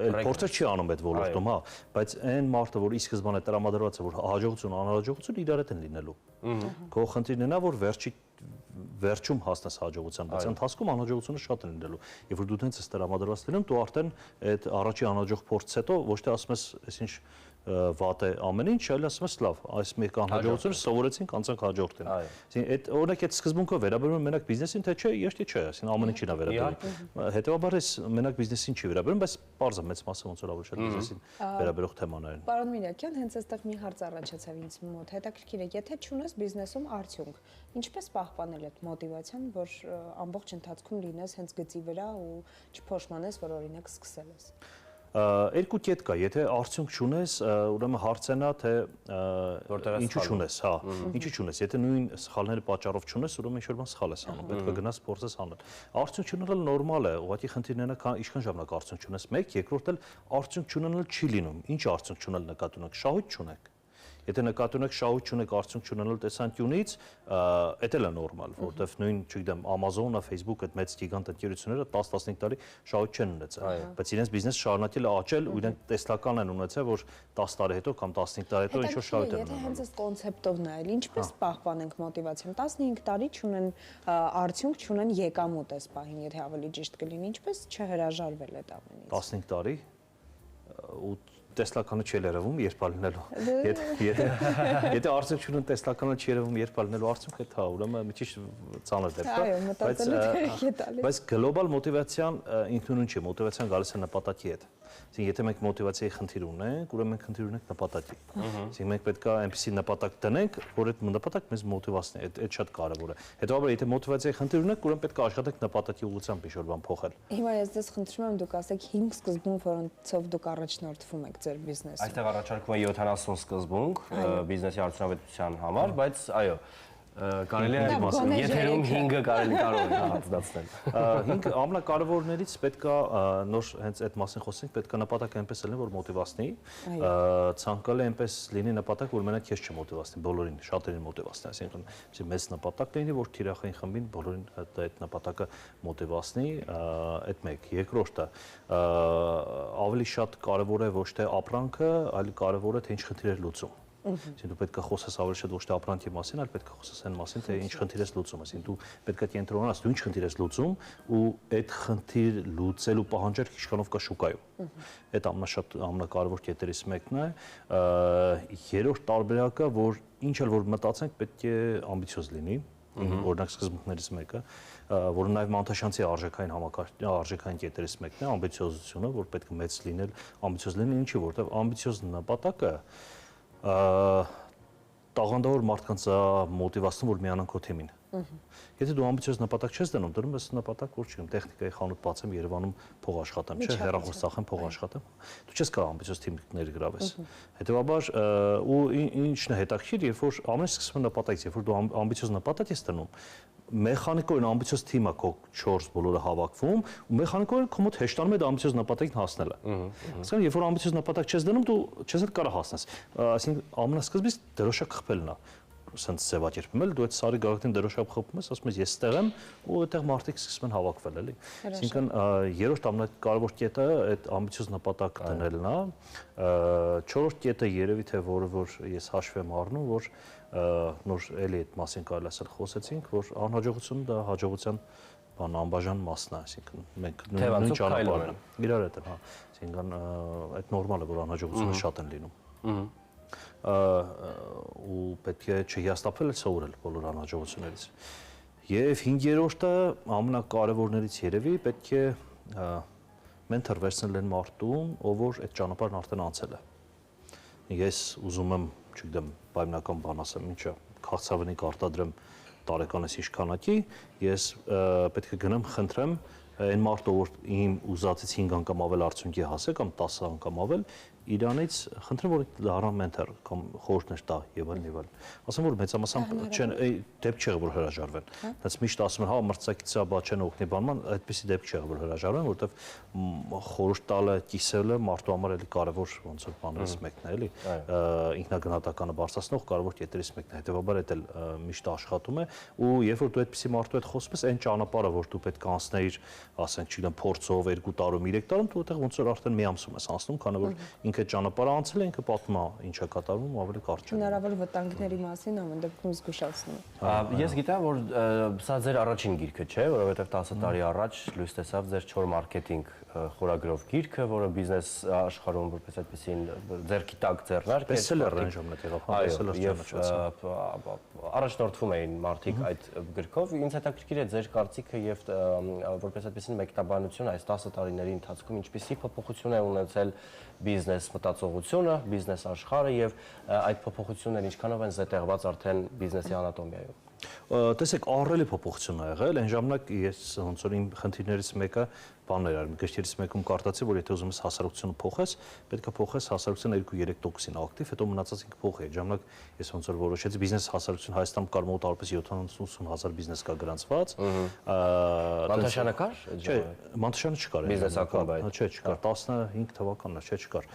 այլ փորձեր չի անում այդ ոլորտում, հա, բայց այն մարդը, որ ի սկզբանե տրամադրված է, որ հաջողություն, անհաջողություն իրար հետ են լինելու։ Քո խնդիրն է նա, որ վերջում հասնես հաջողության, բայց ընթացքում անհաջողությունը շատ է լինելու։ Երբ որ դու տենց ես տրամադրված լինում, դու արդեն այդ առաջի անհաջող փորձից հետո ոչ թե ասում ես, այսինչ վատ է ամեն ինչ, այլ ասում ես լավ, այս մեկ անհաջողությունը սովորեցինք, անցանք հաջորդին։ Այսինքն այդ օրինակ այդ սկզբունքը վերաբերում է մենակ բիզնեսին, թե չէ, ես չէ, այսինքն ամեն ինչին է վերաբերում։ Հետևաբար էս մենակ բիզնեսին չի վերաբերում, բայց պարզ է մեծ մասը ոնց որ ավելի շատ բիզնեսին վերաբերող թեմաներ են։ Պարոն Միրակյան, հենց այստեղ մի հարց առաջացավ ինձ մոտ։ Հետաքրքիր է, եթե չունես բիզնեսում արդյունք, ինչպես պահպանել այդ մոտիվացիան, որ ամբողջ ընթացքում լինես հենց գծի վրա ու չփոշմանես, որ օրինակ սկսել ես։ Երկու կետ կա, եթե արդյունք չունես, ուրեմն հարցն է, թե ինչու չունես, հա, ինչու չունես, եթե նույն սխալների պատճառով չունես, ուրեմն ինչ-որ բան սխալ ես անում, պետք է գնաս փորձես անել։ Արդյունք չունենալը նորմալ է, ուղղակի խնդիրն է, ինչքան ժամանակ արդյունք չունես, մեկ, երկրորդ էլ արդյունք չունենալը չի լինում։ Ինչ արդյունք չունել նկատի ունեք, շահույթ չունեք։ Եթե նկատի ունեք շահույթ չունեք արդյունք չունենալու տեսանկյունից, դա էլ է նորմալ, որովհետև նույն, չգիտեմ, Amazon-ը, Facebook-ը, այդ մեծ գիգանտ ընկերությունները 10-15 տարի շահույթ չեն ունեցել, բայց իրենց բիզնեսը շարունակել է աճել ու իրենք տեսլական են ունեցել, որ 10 տարի հետո կամ 15 տարի հետո ինչ-որ շահույթ են ունենալու։ Եթե հենց այս կոնցեպտով նայել, ինչպես պահպանենք մոտիվացիան, 15 տարի չունեն արդյունք, չունեն եկամուտ այս պահին, եթե ավելի ճիշտ կլինի, ինչպես չհրաժարվել այդ ամենից։ 15 տարի ու տեսլականը չի երևում, երբ ալնելու։ Եթե արդյունք չունեն տեսլականը չի երևում, երբ ալնելու արդյունքը դա ուրեմն մի քիչ ծանր դեպք է։ Բայց գլոբալ մոտիվացիան ինքնուրույն չի, մոտիվացիան գալիս է նպատակի հետ։ Այսինքն եթե մենք մոտիվացիայի խնդիր ունենք, ուրեմն մենք խնդիր ունենք նպատակի։ Այսինքն մենք պետք է այնպեսի նպատակ տնենք, որ այդ նպատակը մեզ մոտիվացնի, այդ շատ կարևոր է։ Հետո եթե մոտիվացիայի խնդիր ունենք, ուրեմն պետք է աշխատենք նպատակի ուղղությամբ ինչ-որ բան փոխել։ Հիմա ես ձեզ խնդրում եմ դուք ասեք 5 սկզբունք, որոնցով դուք առաջնորդվում եք ձեր բիզնեսում։ Այստեղ առաջարկվում է 70 սկզբունք բիզնեսի արդյունավետության համար, բայց այո, կարելի է եթերում 5-ը կարելի կարող է հատուցնել։ 5 ամենակարևորներից պետքա նոր հենց այդ մասին խոսենք, պետքա նպատակը այնպես լինի, որ մոտիվացնի, ցանկալի այնպես լինի նպատակ, որ մենակ քեզ չմոտիվացնի, բոլորին, շատերին մոտիվացնի, այսինքն մեծ նպատակ լինի, որ թիրախային խմբին բոլորին այդ նպատակը մոտիվացնի, այդ մեկ։ Երկրորդը ավելի շատ կարևոր է ոչ թե ապրանքը, այլ կարևոր է թե ինչ խնդիրներ լուծում։ Այսինքն դու պետք է խոսես ավելի շատ ոչ թե ապրանքի մասին, այլ պետք է խոսես այն մասին, թե ինչ խնդիր ես լուծում, այսինքն դու պետք է կենտրոնանաս, դու ինչ խնդիր ես լուծում ու այդ խնդիր լուծելու պահանջարկը ինչքանով կա շուկայում։ Այդ ամենակարևոր կետերից մեկն է։ Երրորդ տարբերակը, որ ինչ էլ որ մտածենք, պետք է ամբիցիոզ լինի, օրինակ սկզբունքներից մեկը, որը նաև Մանթաշյանցի արժեքային կետերից մեկն է, ամբիցիոզությունը, որ պետք է մեծ լինել, ամբիցիոզ լինել, ինչի, որովհետև ամբիցիոզ նպատակը տաղանդավոր մարդկանց մոտիվացնում, որ միանան քո թիմին։ Եթե դու ամբիցիոզ նպատակ չես դնում, դնում ես նպատակ, որ չգիտեմ, տեխնիկայի խանութ բացեմ, Երևանում փող աշխատեմ, չէ, հեռախոս ծախեմ, փող աշխատեմ։ Դու չես կարող ամբիցիոզ թիմ ներգրավես։ Հետևաբար ու ինչն է հետաքրքիր, երբ որ ամեն ինչ սկսվում է նպատակից, երբ որ դու ամբիցիոզ նպատակ ես դնում, մեխանիկորեն ամբիցիոզ թիմը քո 4 բոլորը հավաքվում ու մեխանիկորեն քո մոտ հեշտանում է դա ամբիցիոզ նպատակին հասնելը։ Այսինքն, երբ որ ամբիցիոզ նպատակ չես դնում, դու չես էլ կարող հասնես։ Այսինքն, ամենասկզբից դրոշակ խփելն է։ Սենց ձևակերպում էլ դու այդ սարի գագաթին դրոշակ խփում ես, ասում ես ես ստեղ եմ ու այդտեղ մարդիկ սկսում են հավաքվել, էլի։ Այսինքն, երրորդ ամենակարևոր կետը այդ ամբիցիոզ նպատակ դնելն է։ Չորրորդ կետը երևի թե որ ես հաշվի եմ առնում, որ նոր էլի այդ մասին կարելի ասել խոսեցինք, որ անհաջողությունը դա հաջողության բան անբաժան մասն է, այսինքն մենք նույն ճանապարհն ենք։ Իրար հետ, հա։ Այսինքն այդ նորմալ է, որ անհաջողությունը շատ են լինում։ Ու պետք է չհիասթափվել, սովորել բոլոր անհաջողություններից։ Եվ 5-րդը ամենակարևորներից երևի պետք է մենթոր վերցնել այն մարդուն, ով որ այդ ճանապարհն արդեն անցել է։ Ես ուզում եմ, չգիտեմ, պայմանական բան ասեմ, ինչա, քաղցավնիկ արտադրեմ տարեկան ես ինչքանակի, ես պետք է գնամ խնդրեմ այն մարդը, որ իմ ուզածից 5 անգամ ավել արդյունքի հասե կամ 10 անգամ ավել, իրանից խնդրեմ որ դառնա մենթոր կամ խորհուրդներ տա եւ այլն։ Ասեմ որ մեծամասամբ չեն դեպք չէ որ հրաժարվեն։ Դից միշտ ասում են, հա մրցակիցը բա չեն օգնի բանման, այդպեսի դեպք չէ որ հրաժարվեն, որովհետեւ խորհուրդ տալը, կիսելը մարդու համար էլի կարևոր ոնց որ բաներից մեկն է, էլի ինքնագնահատականը բարձրացնող կարևոր կետերից մեկն է։ Հետեւաբար դա էլ միշտ աշխատում է ու երբ որ դու այդպեսի մարդու հետ խոսում ես, այն ճանապարհը որ դու պետք է անցնեիր, ասենք, չգիտեմ, փորձով 2 տարում, 3 տարում, դու այդտեղ ոնց որ արդեն մի ամսում ես անցնում, քանի որ ինքը ճանապարհը անցել է, ինքը պատմում է ինչ է կատարվում, ավելի կարճ է։ Հնարավոր վտանգների մասին ամեն դեպքում զգուշացնում է։ Ես գիտեմ, որ սա ձեր առաջին գիրքը չէ, որովհետև 10 տարի առաջ լույս տեսավ ձեր 4 մարքեթինգ խորագրով գիրքը, որը բիզնես աշխարհում որպես այդպեսին ձեռքի տակ ձեռնարկ է։ Բեսելեր են ժամանակ եղավ, բեսելեր ճանաչված։ Առաջնորդվում էին մարդիկ այդ գրքով։ Ինձ հետաքրքիր է ձեր կարծիքը եւ որպես այդպեսին մեկնաբանություն այս 10 տարիների ընթացքում ինչպիսի փոփոխություն է ունեցել բիզնես մտածողությունը, բիզնես աշխարհը եւ այդ փոփոխությունները ինչքանով են զետեղված արդեն բիզնեսի անատոմիայում։ Տեսեք, ահռելի փոփոխություն ա եղել, այն ժամանակ ես ոնց որ իմ խնդիրներից մեկը բանն էր, գրքերից մեկում կարդացի, որ եթե ուզում ես հասարակությունը փոխես, պետք է փոխես հասարակությունը 2-3%-ին ակտիվ, հետո մնացածը փոխի։ Այդ ժամանակ ես ոնց որ որոշեցի բիզնես հասարակություն Հայաստանում կար մոտ արպես 70-80,000 բիզնես կա գրանցված։ Մանտաշյանը կար։ Չէ, Մանտաշյանը չկար։ Բիզնեսական բայ։ Չէ, չկար, 15 թվականն է, չէ, չկար։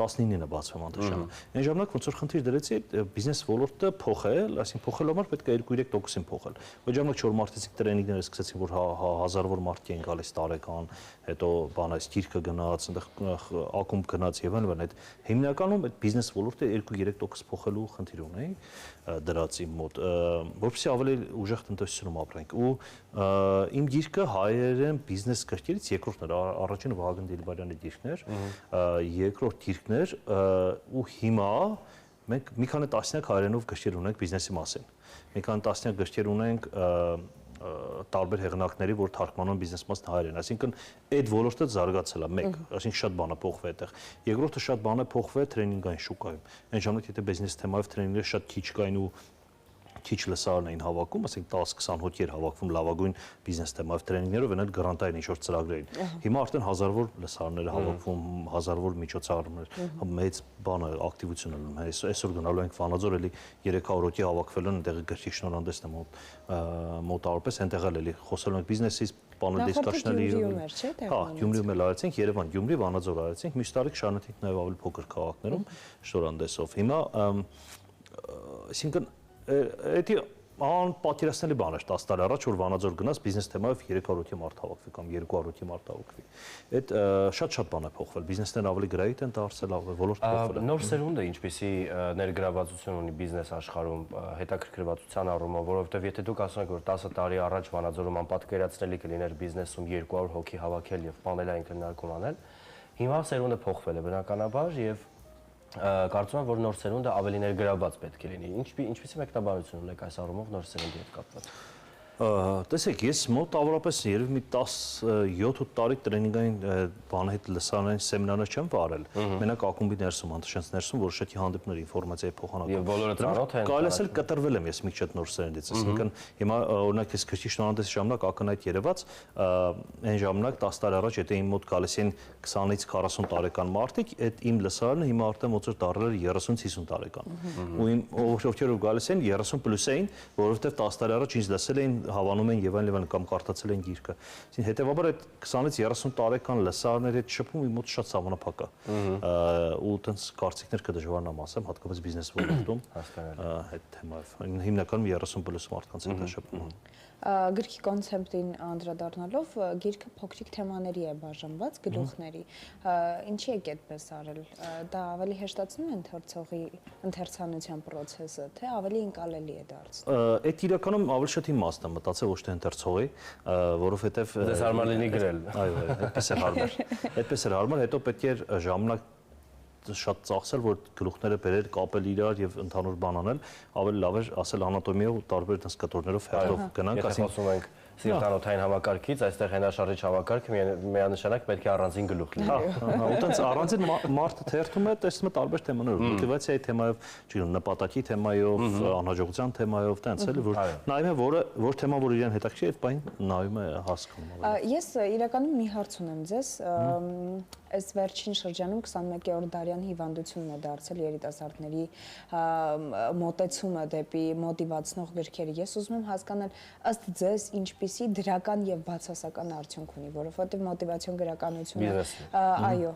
19-ին է բացվել Մանտաշյանը։ Այն ժամանակ ոնց որ խնդիր դրեցի բիզնես ոլորտը փոխել, այսինքն փոխելու համար պետք է 2-3%-ին փոխել։ Այդ ժամանակ 4 մարտից տրեյնինգներ սկսեցին, որ հազարավոր մարդ էին գալիս տարեկան, հետո բան այս գիրքը գնաց, այնտեղ ակումբ գնաց եւ այլն, այդ հիմնականում այդ բիզնես ոլորտը 2-3% փոխելու խնդիր ունեի դրած իմ մոտ, որովհետեւ ավելի ուժեղ տնտեսությունում ապրենք ու իմ գիրքը հայերեն բիզնես գրքերից երկրորդն էր, առաջինը Վահագն Դիլբարյանի գիրքն էր, երկրորդ գիրքն էր ու հիմա մենք մի քանի տասնյակ հայերենով գրքեր ունենք բիզնեսի մասին։ Մի քանի տասնյակ գրքեր ունենք տարբեր հեղինակների, որ թարգմանում բիզնես մասն հայերեն, այսինքն այդ ոլորտը զարգացել է, մեկ, այսինքն շատ բան է փոխվել այդտեղ։ Երկրորդը շատ բան է փոխվել տրեյնինգային շուկայում։ Այն ժամանակ եթե բիզնես թեմայով տրեյնինգները շատ քիչ կային ու քիչ լսարան էին հավաքում, ասենք 10-20 հոգի էր հավաքում լավագույն բիզնես թեմայով տրեյնինգներով, այնալ գրանտային ինչ-որ ծրագրեր էին։ Հիմա արդեն հազարավոր լսարաններ հավաքում, հազարավոր միջոցառումներ, մեծ բան է, ակտիվություն է լինում։ Այսօր գնալու ենք Վանաձոր, էլի 300 հոգի հավաքվել են, այնտեղ գրքի շնորհանդեսն է մոտ արպես, այնտեղ էլի խոսելու ենք բիզնեսից, պանել դիսկաշների։ Հա, Գյումրիում էլ արեցինք, Երևան, Գյումրի, Վանաձոր արեցինք, մյուս տարի կշարունակենք նաև ավելի փոքր քաղաքներում շնորհանդեսով։ Հիմա այսինքն Էդի պատկերացնելի բան էր 10 տարի առաջ, որ Վանաձոր գնաց բիզնես թեմայով 300 հոգի մարդ հավաքվի կամ 200 հոգի մարդ հավաքվի։ Այդ շատ բան է փոխվել, բիզնեսներն ավելի գրեիտ են դարձել, ոլորտը փոխվել է։ Նոր սերունդը ինչպեսի ներգրավվածություն ունի բիզնես աշխարհում հետաքրքրվածության առումով, որովհետև եթե դուք ասում եք, որ 10 տարի առաջ Վանաձորում անպատկերացնելի կլիներ բիզնեսում 200 հոգի հավաքել եւ պանելային քննարկում անել, հիմա սերունդը փոխվել է բնականաբար եւ կարծում եմ, որ նոր սերունդը ավելի ներգրավված պետք է լինի։ Ինչպիսի մեկնաբանություն ունեք այս առումով նոր սերունդի հետ կապված։ Տեսեք, ես մոտ ավրապես երևի մի 17-8 տարի տրեյնինգային բանի հետ լսարանային սեմինարներ չեմ վարել։ Մենակ ակումբի ներսում, Մանտաշյանց ներսում որոշակի հանդիպներ, ինֆորմացիայի փոխանակում։ Եվ բոլորը ծանոթ են։ Կարելի ասել կտրվել եմ ես մի քիչ նոր սերունդից, այսինքն հիմա օրինակ ես քրտի շնորհանդեսի ժամանակ ակնհայտ երևաց, այն ժամանակ 10 տարի առաջ եթե իմ մոտ գալիս էին 20-ից 40 տարեկան մարդիկ, այդ իմ լսարանը հիմա արդեն ոնց որ դառել է 30-50 տարեկան։ Ու իմ ովքեր գալիս են 30 պլյուս էին, որովհետև 10 տարի առաջ ինձ լսել էին հավանում են եւ այլն կամ կարդացել են գիրքը։ Այսինքն հետեւաբար այդ 20-ից 30 տարեկան լսարների հետ շփումը իմ մոտ շատ սահմանափակ է։ Ու այտենց կարծիքներ կդժվարնամ ասեմ, հատկապես բիզնես ոլորտում այդ թեմայով։ Հիմնականում 30+ մարդկանց հետ է շփումը։ Գրքի կոնցեպտին անդրադառնալով գիրքը փոքրիկ թեմաների է բաժանված, գլուխների։ Ինչի եք այդպես արել։ Դա ավելի հեշտացնում է ընթերցանության process-ը, թե ավելի ընկալելի է դարձնում։ Այդ իրականում ավելի շատ իմաստ է մտածել, ոչ թե ընթերցողի, որովհետև դες հարմար լինի գրել։ Այո, այդպես է հարմար։ Այդպես է հարմար, հետո պետք է ժամանակ շատ ծախսել, որ գլուխները բերել, կապել իրար եւ ընդհանուր բան անել, ավելի լավ է ասել անատոմիա ու տարբեր դες կտորներով հերթով գնանք, ասենք խոսում ենք սիրտանոթային համակարգից, այստեղ հենաշարժիչ համակարգը միանշանակ պետք է առանձին գլուխ լինի։ Ու տենց առանձին մարդը թերթում է, տեսնում է տարբեր թեմաներով, մոտիվացիայի թեմայով, չգիտեմ, նպատակի թեմայով, անհաջողության թեմայով, տենց էլի, որ նայում է որ թեման, որ իրեն հետաքրքիր է, այդ բան նայում է հասկանում։ Ես իրականում մի հարց ունեմ ձեզ, այս վերջին շրջանում 21-րդ դարյան հիվանդությունն է դարձել երիտասարդների մոտեցումը դեպի մոտիվացնող գրքերը։ Ես ուզում եմ հասկանալ, ըստ ձեզ ինչպիսի դրական եւ բացասական արդյունք ունի, որովհետեւ մոտիվացիոն գրականությունը, այո,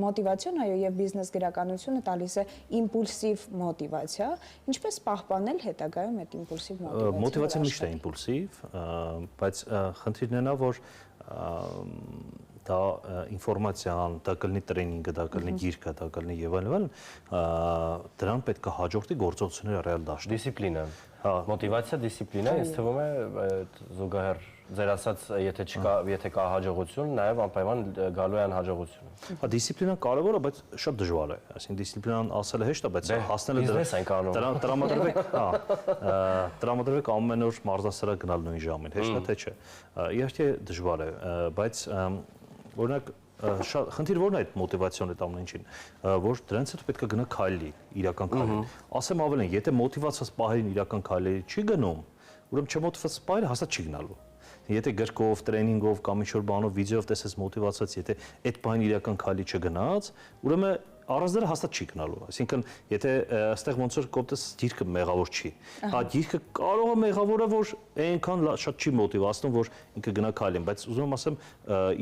մոտիվացիոն, այո, եւ բիզնես գրականությունը տալիս է իմպուլսիվ մոտիվացիա, ինչպես պահպանել հետագայում այդ իմպուլսիվ մոտիվացիան։ Մոտիվացիան միշտ է իմպուլսիվ, բայց խնդիրն է նա, որ դա ինֆորմացիան, դա կլինի տրեյնինգը, դա կլինի գիրքը, դա կլինի եւ այլն, դրան պետք է հաջորդի գործողությունները ռեալ դաշտի։ Դիսցիպլինա։ Մոտիվացիա, դիսցիպլինա, ինձ թվում է զուգահեռ ձեր ասած, եթե կա հաջողություն, նաև անպայման գալու է անհաջողությունը։ Դիսցիպլինան կարևոր է, բայց շատ դժվար է։ Այսինքն դիսցիպլինան ասելը հեշտ է, բայց հասնելը բիզնես ենք անում։ Տրամադրվեք ամեն օր մարզասրահ գնալ նույն ժամին, հեշտ է թե չէ։ Իհարկե դժվար է, բայց օրինակ խնդիր որն է այդ մոտիվացիոն այդ ամեն ինչին, որ դրանց հետ պետք է գնա քայլի, իրական քայլի։ Ասեմ ավելին, եթե մոտիվացված պահերին իրական քայլերի չի գնում, ուրեմն չմոտիվացված պահերը հաստատ չի գնալու։ Եթե գրքով, տրեյնինգով կամ ինչ-որ բանով, վիդեոով տեսես մոտիվացված, եթե այդ բանին իրական քայլի չգնաց, ուրեմն առանձները հաստատ չի գնալու։ Այսինքն, եթե այստեղ ոնց որ կոպտես գիրքը մեղավոր չի։ Հա գիրքը կարող է մեղավորը, որ այնքան շատ չի մոտիվացնում, որ ինքը գնա քայլին, բայց ուզում եմ ասեմ,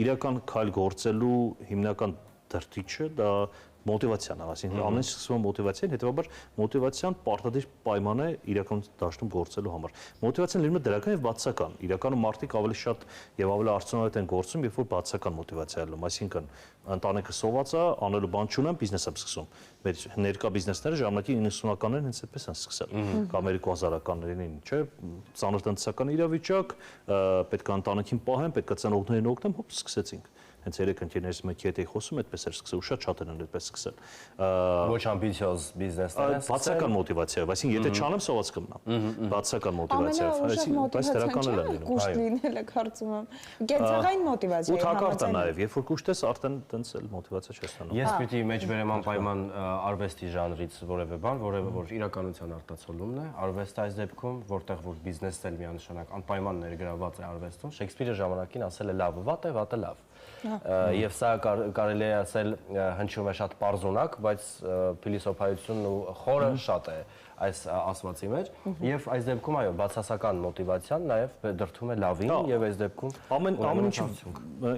իրական քայլ գործելու հիմնական դրդիչը դա մոտիվացիան է, այսինքն ամեն ինչ սկսվում է մոտիվացիան, հետեւաբար մոտիվացիան պարտադիր պայման է իրական դաշտում գործելու համար։ Մոտիվացիան լինում է դրական եւ բացասական։ Իրականում մարդիկ ավելի շատ եւ ավելի արդյունավետ են գործում, երբ որ բացասական մոտիվացիա ելնում, այսինքն ընտանիքը սոված է, անելու բան չունեմ, բիզնես եմ սկսում։ Մեր ներկա բիզնեսները ժամանակի 90-ականներին հենց այդպես են սկսել, կամ 2000-ականներին, չէ՞, ծանր տնտեսական իրավիճակ, պետք է ընտանիքին պահեմ, պետք է ծնողներին օգնեմ, հոպ սկսեցինք։ Հենց երեք ընկերներից մեկի հետ էի խոսում, այդպես էր սկսել, ու շատ են այդպես սկսել։ Ոչ ամբիցիոզ բիզնեսներ են սկսել։ Բացասական մոտիվացիայով, այսինքն եթե չանեմ սոված կմնամ։ Բացասական մոտիվացիայով, բայց դրական էլ է լինում։ Կուշտ լինել է կարծում եմ։ Կենցաղային մոտիվացիա։ Ու հակառակն է նաև, երբ որ կուշտ ես, արդեն տենց էլ մոտիվացիա չես ստանում։ Ես պիտի մեջբերեմ անպայման արվեստի ժանրից որևէ բան, որ իրականության արտացոլումն է։ Արվեստը այս դեպքում, որտեղ որ բիզնեսն էլ միանշանակ անպայման ներգրավված է արվեստում, Շեքսպիրը ժամանակին ասել է լավը վատ է, վատը լավ։ Եվ սա կարելի է ասել հնչում է շատ պարզունակ, բայց փիլիսոփայությունն ու խորը շատ է այս ասվածի մեջ, եւ այս դեպքում այո, բացասական մոտիվացիան նաեւ դրդում է լավին եւ այս դեպքում ամեն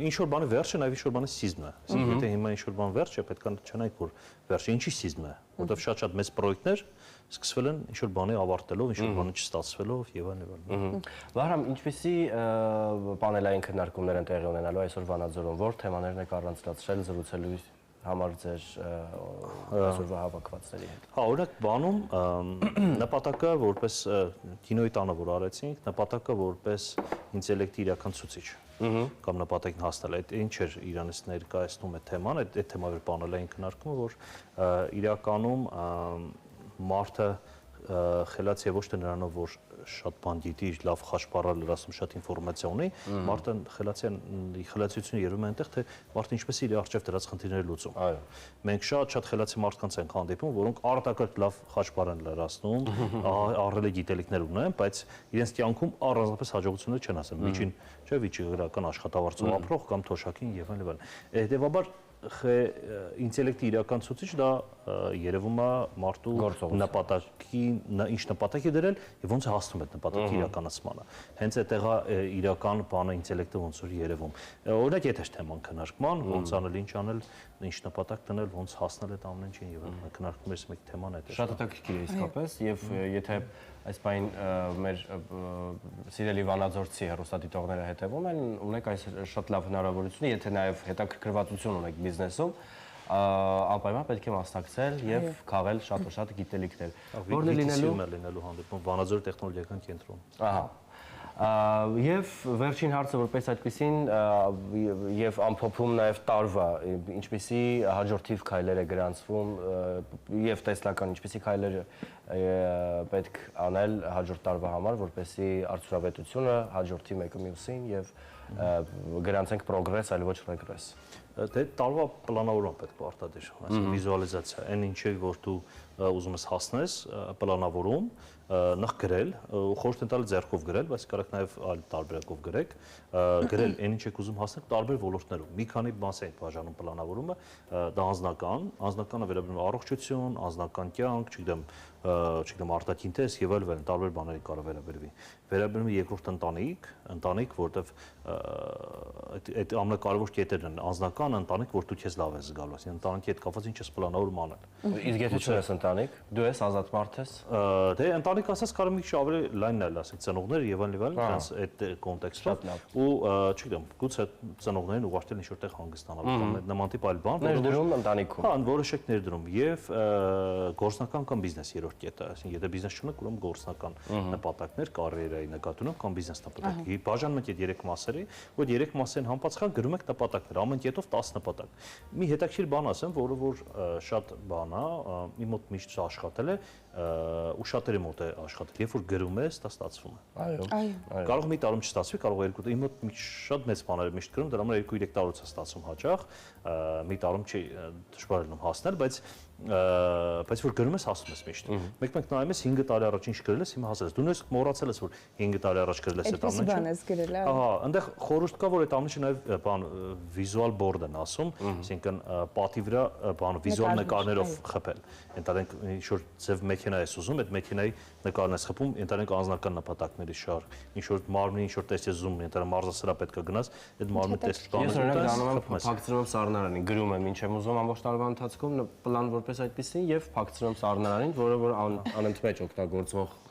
ինչ որ բանի վերջը նաեւ ինչ որ բանի սիզմն է։ Այսինքն եթե հիմա ինչ որ բան վերջ է, պետք է չնայեք որ վերջը ինչի սիզմն է, որովհետեւ շատ մեծ պրոյեկտներ սկսվել են ինչ որ բանի ավարտելով, ինչ որ բանը չստացվելով եւ այլն։ Վահրամ, ինչպեսի պանելային քննարկումներ են տեղի ունենալու այսօր Վանաձորում, որ թեմաներն եք առանձնացրել զրուցելու համար ձեր այսօրվա հավաքվածների հետ։ Հա, օրինակ բանում նպատակը որպես կինոյի տանը որ արեցինք, նպատակը որպես ինտելեկտի իրական ցուցիչ կամ նպատակին հասնել, այդ ինչ էր Իրանից ներկայացնում այդ թեման, այդ թեմայով պանելային քննարկումը, որ իրականում մարդը խելաց եւ ոչ թե նրանով, որ շատ բան գիտի, լավ խաչպառա լրացում, շատ ինֆորմացիա ունի, մարդը խելացիությունը երևում է այնտեղ, թե մարդը ինչպես է իր առջև դրած խնդիրները լուծում։ Այո։ Մենք շատ խելացի մարդկանց ենք հանդիպում, որոնք արտակարգ լավ խաչպառ են լրացնում, ահռելի գիտելիքներ ունեն, բայց իրենց կյանքում առանձնապես հաջողություններ չեն ասում։ Միջին, չէ՞, վիճակագրական աշխատավարձով ապրող կամ թոշակին եւ այլն։ Հետեւաբար ինտելեկտի իրական ցուցիչ դա երևում է մարդու նպատակի ինչ նպատակ է դրել եւ ոնց է հասնում այդ նպատակի իրականացմանը։ Հենց այդտեղ է իրական բանը ինտելեկտը ոնց որ երևում։ Օրինակ եթե թեման քննարկման, ոնց անել, ինչ անել, ինչ նպատակ դնել, ոնց հասնել այդ ամեն ինչին եւ քննարկումից մեկ թեման է դա։ Շատ հետաքրքիր է իսկապես եւ եթե այս բան մեր սիրելի վանաձորցի հեռուստադիտողները հետևում են, ունեք այս շատ լավ հնարավորություն, եթե նաև հետաքրքրվածություն ունեք բիզնեսում, անպայման պետք է մասնակցել եւ քաղել շատ գիտելիքներ։ Որն է լինելու հանդիպում Վանաձոր տեխնոլոգիական կենտրոնում։ Ահա։ Եվ վերջին հարցը որպես այդպեսին եւ ամփոփում նաեւ տարվա ինչպիսի հաջորդիվ քայլեր է գրանցվում եւ տեսլական ինչպիսի քայլեր պետք անել հաջորդ տարվա համար որպեսզի արդյունավետությունը հաջորդի մեկը մյուսին եւ գրանցենք պրոգրես այլ ոչ ռեգրես Դե տարվա պլանավորում պետք է արտադրել, այսինքն վիզուալիզացիա, այն ինչի որ դու ուզում ես հասնես, պլանավորում, նախ գրել, խորհուրդ եմ տալիս ձեռքով գրել, բայց կարող նաև այլ տարբերակով գրեք, գրել այն ինչ եք ուզում հասնել տարբեր ոլորտներում։ Մի քանի մաս է բաժանում պլանավորումը, դա անձնականը վերաբերում է առողջություն, անձնական կյանք, չգիտեմ արտաքին տեսք եւ այլն, տարբեր բաների կարող վերաբերվի։ Վերաբերում է երկրորդ ընտանիք, որտեվ այդ ամենակարևոր կետերն են անձնական ընտանիք, որ դու քեզ լավ ես զգալու, այսինքն ընտանիքի հետ կապված ինչ ես պլանավորում անել։ Իսկ եթե չես ընտանիք, դու ես ազատ մարդ ես։ Դե ընտանիք ասած կարող մի քիչ ավելի լայնն է, ասենք ծնողներ եւ այլն, դրանց այդ կոնտեքստով ու չգիտեմ, գուցե ծնողներին ուղղարկել ինչ որտեղ հանգստանալ կամ նման տիպ այլ բան, ներդրում ընտանիքում։ Հա, որոշեք ներդրում եւ գործնական կամ բիզնես երրորդ կետը, այսինքն եթե բիզնես չունեք, ուրեմն գործնական նպատակներ, կարիերայի նկատմամբ կամ բիզնես նպատակ։ Բաժանում եք այդ 3 մասերի, որ 3 մասերն համապատասխան գրում եք նպատակներ, ամեն կետով 10 նպատակ։ Մի հետաքրքիր բան ասեմ, որը որ շատ բան է, իմ մոտ միշտ աշխատել է ու շատերի մոտ է աշխատել։ Երբ որ գրում ես, դա ստացվում է։ Այո։ Կարող մի տարում չստացվի, կարող է 2 իմ մոտ շատ մեծ բաներ միշտ գրում, դրա համար 2-3 տարուց է ստացվում հաճախ, մի տարում չի դժվար է հասնել, բայց որ գրում ես հասնում ես միշտ։ Մեկ նայում ես 5 տարի առաջ ինչ գրել ես, հիմա հասել ես։ Դու նույնիսկ մոռացել ես, որ 5 տարի առաջ գրել ես այդ ամենը։ Այդպես բան ես գրել, ահա, այնտեղ խորհուրդ կա, որ այդ ամենը նաև բան վիզուալ բորդ են ասում, այսինքն պատի վրա բան վիզուալ նկարներով խփել։ Ընտանենք ինչ որ ձև մեքենա ես ուզում, այդ մեքենայի նկարն ես խփում, ընտանենք անձնական նպատակների շարք, ինչ որ մարմնի ինչ որ տեսք ես ուզում, ընտանենք մարզասրա պետք է գնաս, այդ մարմնի տեսք բանը։ Ես օրինակ դառնում եմ փակցրում սառնարանին, գրում եմ ինչ եմ ուզում ամբողջ տարվա ընթացքում, պլան որպես այդպեսի եւ փակցրում սառնարանին, որը որ անընդմեջ օգտագործվող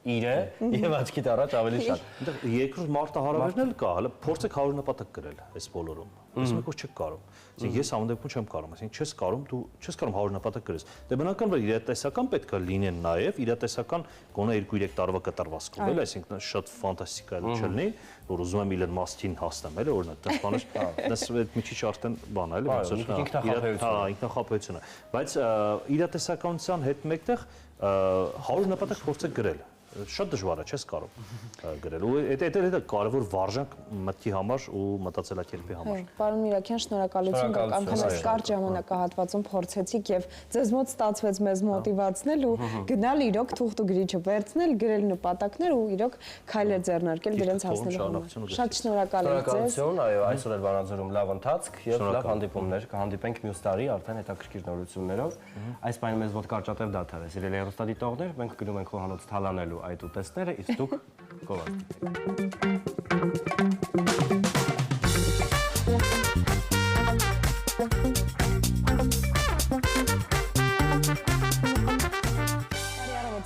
իր է եւ աչքիդ առաջ ավելի շատ։ Այնտեղ երկրորդ մարտահրավերն էլ կա, հələ փորձեք 100 նպատակ գրել այս բոլորում։ Ես մեկ որ չեք կարող։ Այսինքն ես ամեն դեպքում չեմ կարող, այսինքն չես կարող, դու չես կարող 100 նպատակ գրես։ Դե բնական որ իրատեսական պետք է լինեն նաեւ, իրատեսական գոնե 2-3 տարվա կտրվածքով, էլ այսինքն շատ ֆանտաստիկ է չլինի, որ ուզում եմ Իլոն Մասկին հասնեմ, էլ օրինակ, դες բանը, դες այդ մի քիչ արդեն բան է, էլի, ինքնախապեյություն է։ Բայց իրատեսականության հետ մեկտեղ 100 նպատակ փորձեք գրել։ Շատ դժվար է, չես կարող գրել։ Ու դա կարևոր վարժանք մտքի համար ու մտածելակերպի համար։ Պարոն Միրաքյան, շնորհակալություն, որ անգամ այս կարճ ժամանակահատվածում փորձեցիք եւ ձեզ մոտ ստացվեց մեզ մոտիվացնել ու գնալ իրոք թուղթ ու գրիչը վերցնել, գրել նպատակներ ու իրոք քայլեր ձեռնարկել դրանց հասնելու համար։ Շատ շնորհակալ եմ ձեզ։ Շնորհակալություն, այո, այսօր էլ Վանաձորում լավ ընթացք եւ լավ հանդիպումներ։ Կհանդիպենք մյուս տարի արդեն հետաքրքիր նորություններով։ Այս պայմանը մեզ մոտ կարճատև դադար է։ Սիրելի հեռուստադիտողներ, մենք գնում ենք խոհանոց թալանելու այդ ուտեստները, իսկ դուք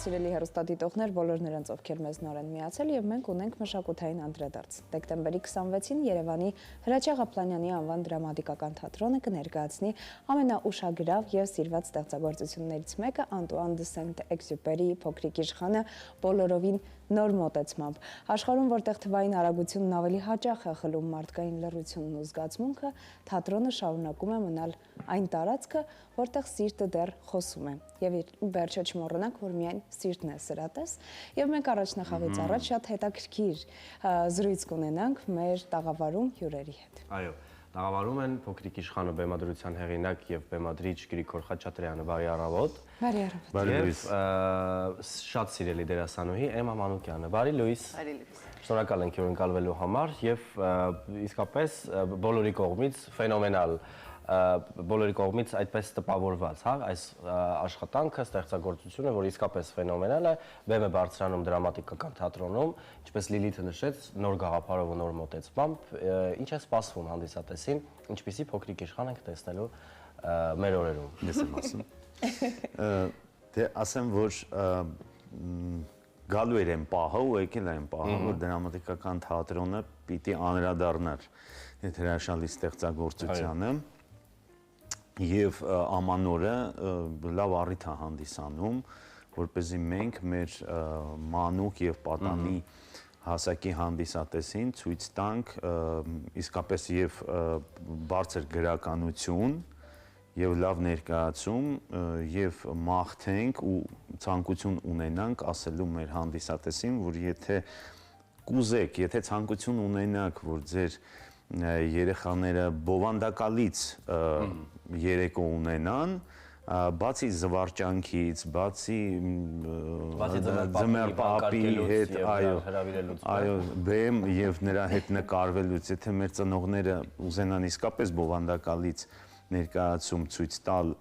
Սիրելի հեռուստադիտողներ, բոլոր նրանց, ովքեր մեզ նոր են միացել եւ մենք ունենք մշակութային անդրադարձ։ Դեկտեմբերի 26-ին Երևանի Հրաչյա Ղափլանյանի անվան դրամատիկական թատրոնը կներկայացնի ամենաուշագրավ եւ սիրված ստեղծագործություններից մեկը Անտուան դը Սենտ-Էքզյուպերիի Փոքրիկ իշխանը բոլորովին նոր մոտեցմամբ։ Աշխարհում, որտեղ թվային արագությունն ավելի հաճախ է խլում մարդկային լռությունն ու զգացմունքը, թատրոնը շարունակում է մնալ այն տարածքը, որտեղ սիրտը դեռ խոսում է։ Եվ վերջը չմոռանանք, որ միայն սիրտն է սրատես, եւ մենք առաջնախավից առաջ շատ հետաքրքիր զրույց կունենանք մեր տաղավարում հյուրերի հետ։ Այո, տաղավարում են Փոքրիկ իշխանը բեմադրության հեղինակ եւ բեմադրիչ Գրիգոր Խաչատրյանը, բարի առավոտ։ Բարի առավոտ։ Բարի լույս։ Շատ սիրելի դերասանուհի Էմմա Մանուկյանը, բարի լույս։ Բարի լույս։ Շնորհակալ ենք հյուրընկալվելու համար եւ իսկապես բոլորի կողմից ֆենոմենալ բոլորի կողմից այդպես տպավորված, հա, այս աշխատանքը, ստեղծագործությունը, որ իսկապես ֆենոմենալ է, բեմ է բարձրանում դրամատիկական թատրոնում, ինչպես Լիլիթը նշեց, նոր գաղափարով ու նոր մոտեցմամբ, ինչ է սպասվում հանդիսատեսին, ինչպիսի փոքրիկ իշխան ենք տեսնելու մեր օրերում։ Ես եմ ասում։ Դե ասեմ, որ գալու էր այն պահը ու եկել այն պահը, որ դրամատիկական թատրոնը պիտի անդրադառնար այդ հրաշալի ստեղծագործությանը եւ ամանորը լավ առիթ է հանդիսանում, որպեսզի մենք մեր մանուկ եւ պատանի հասակի հանդիսատեսին ցույց տանք իսկապես եւ բարձր գրականություն եւ լավ ներկայացում եւ մաղթենք ու ցանկություն ունենանք ասելու մեր հանդիսատեսին, որ եթե կուզեք, եթե ցանկություն ունենաք, որ ձեր երեխաները բովանդակալից երեկո ունենան, բացի զվարճանքից, բացի ձմեռ պապի հետ, այո, բեմ եւ նրա հետ նկարվելուց, եթե մեր ծնողները ուզենան իսկապես բովանդակալից ներկայացում ցույց տալ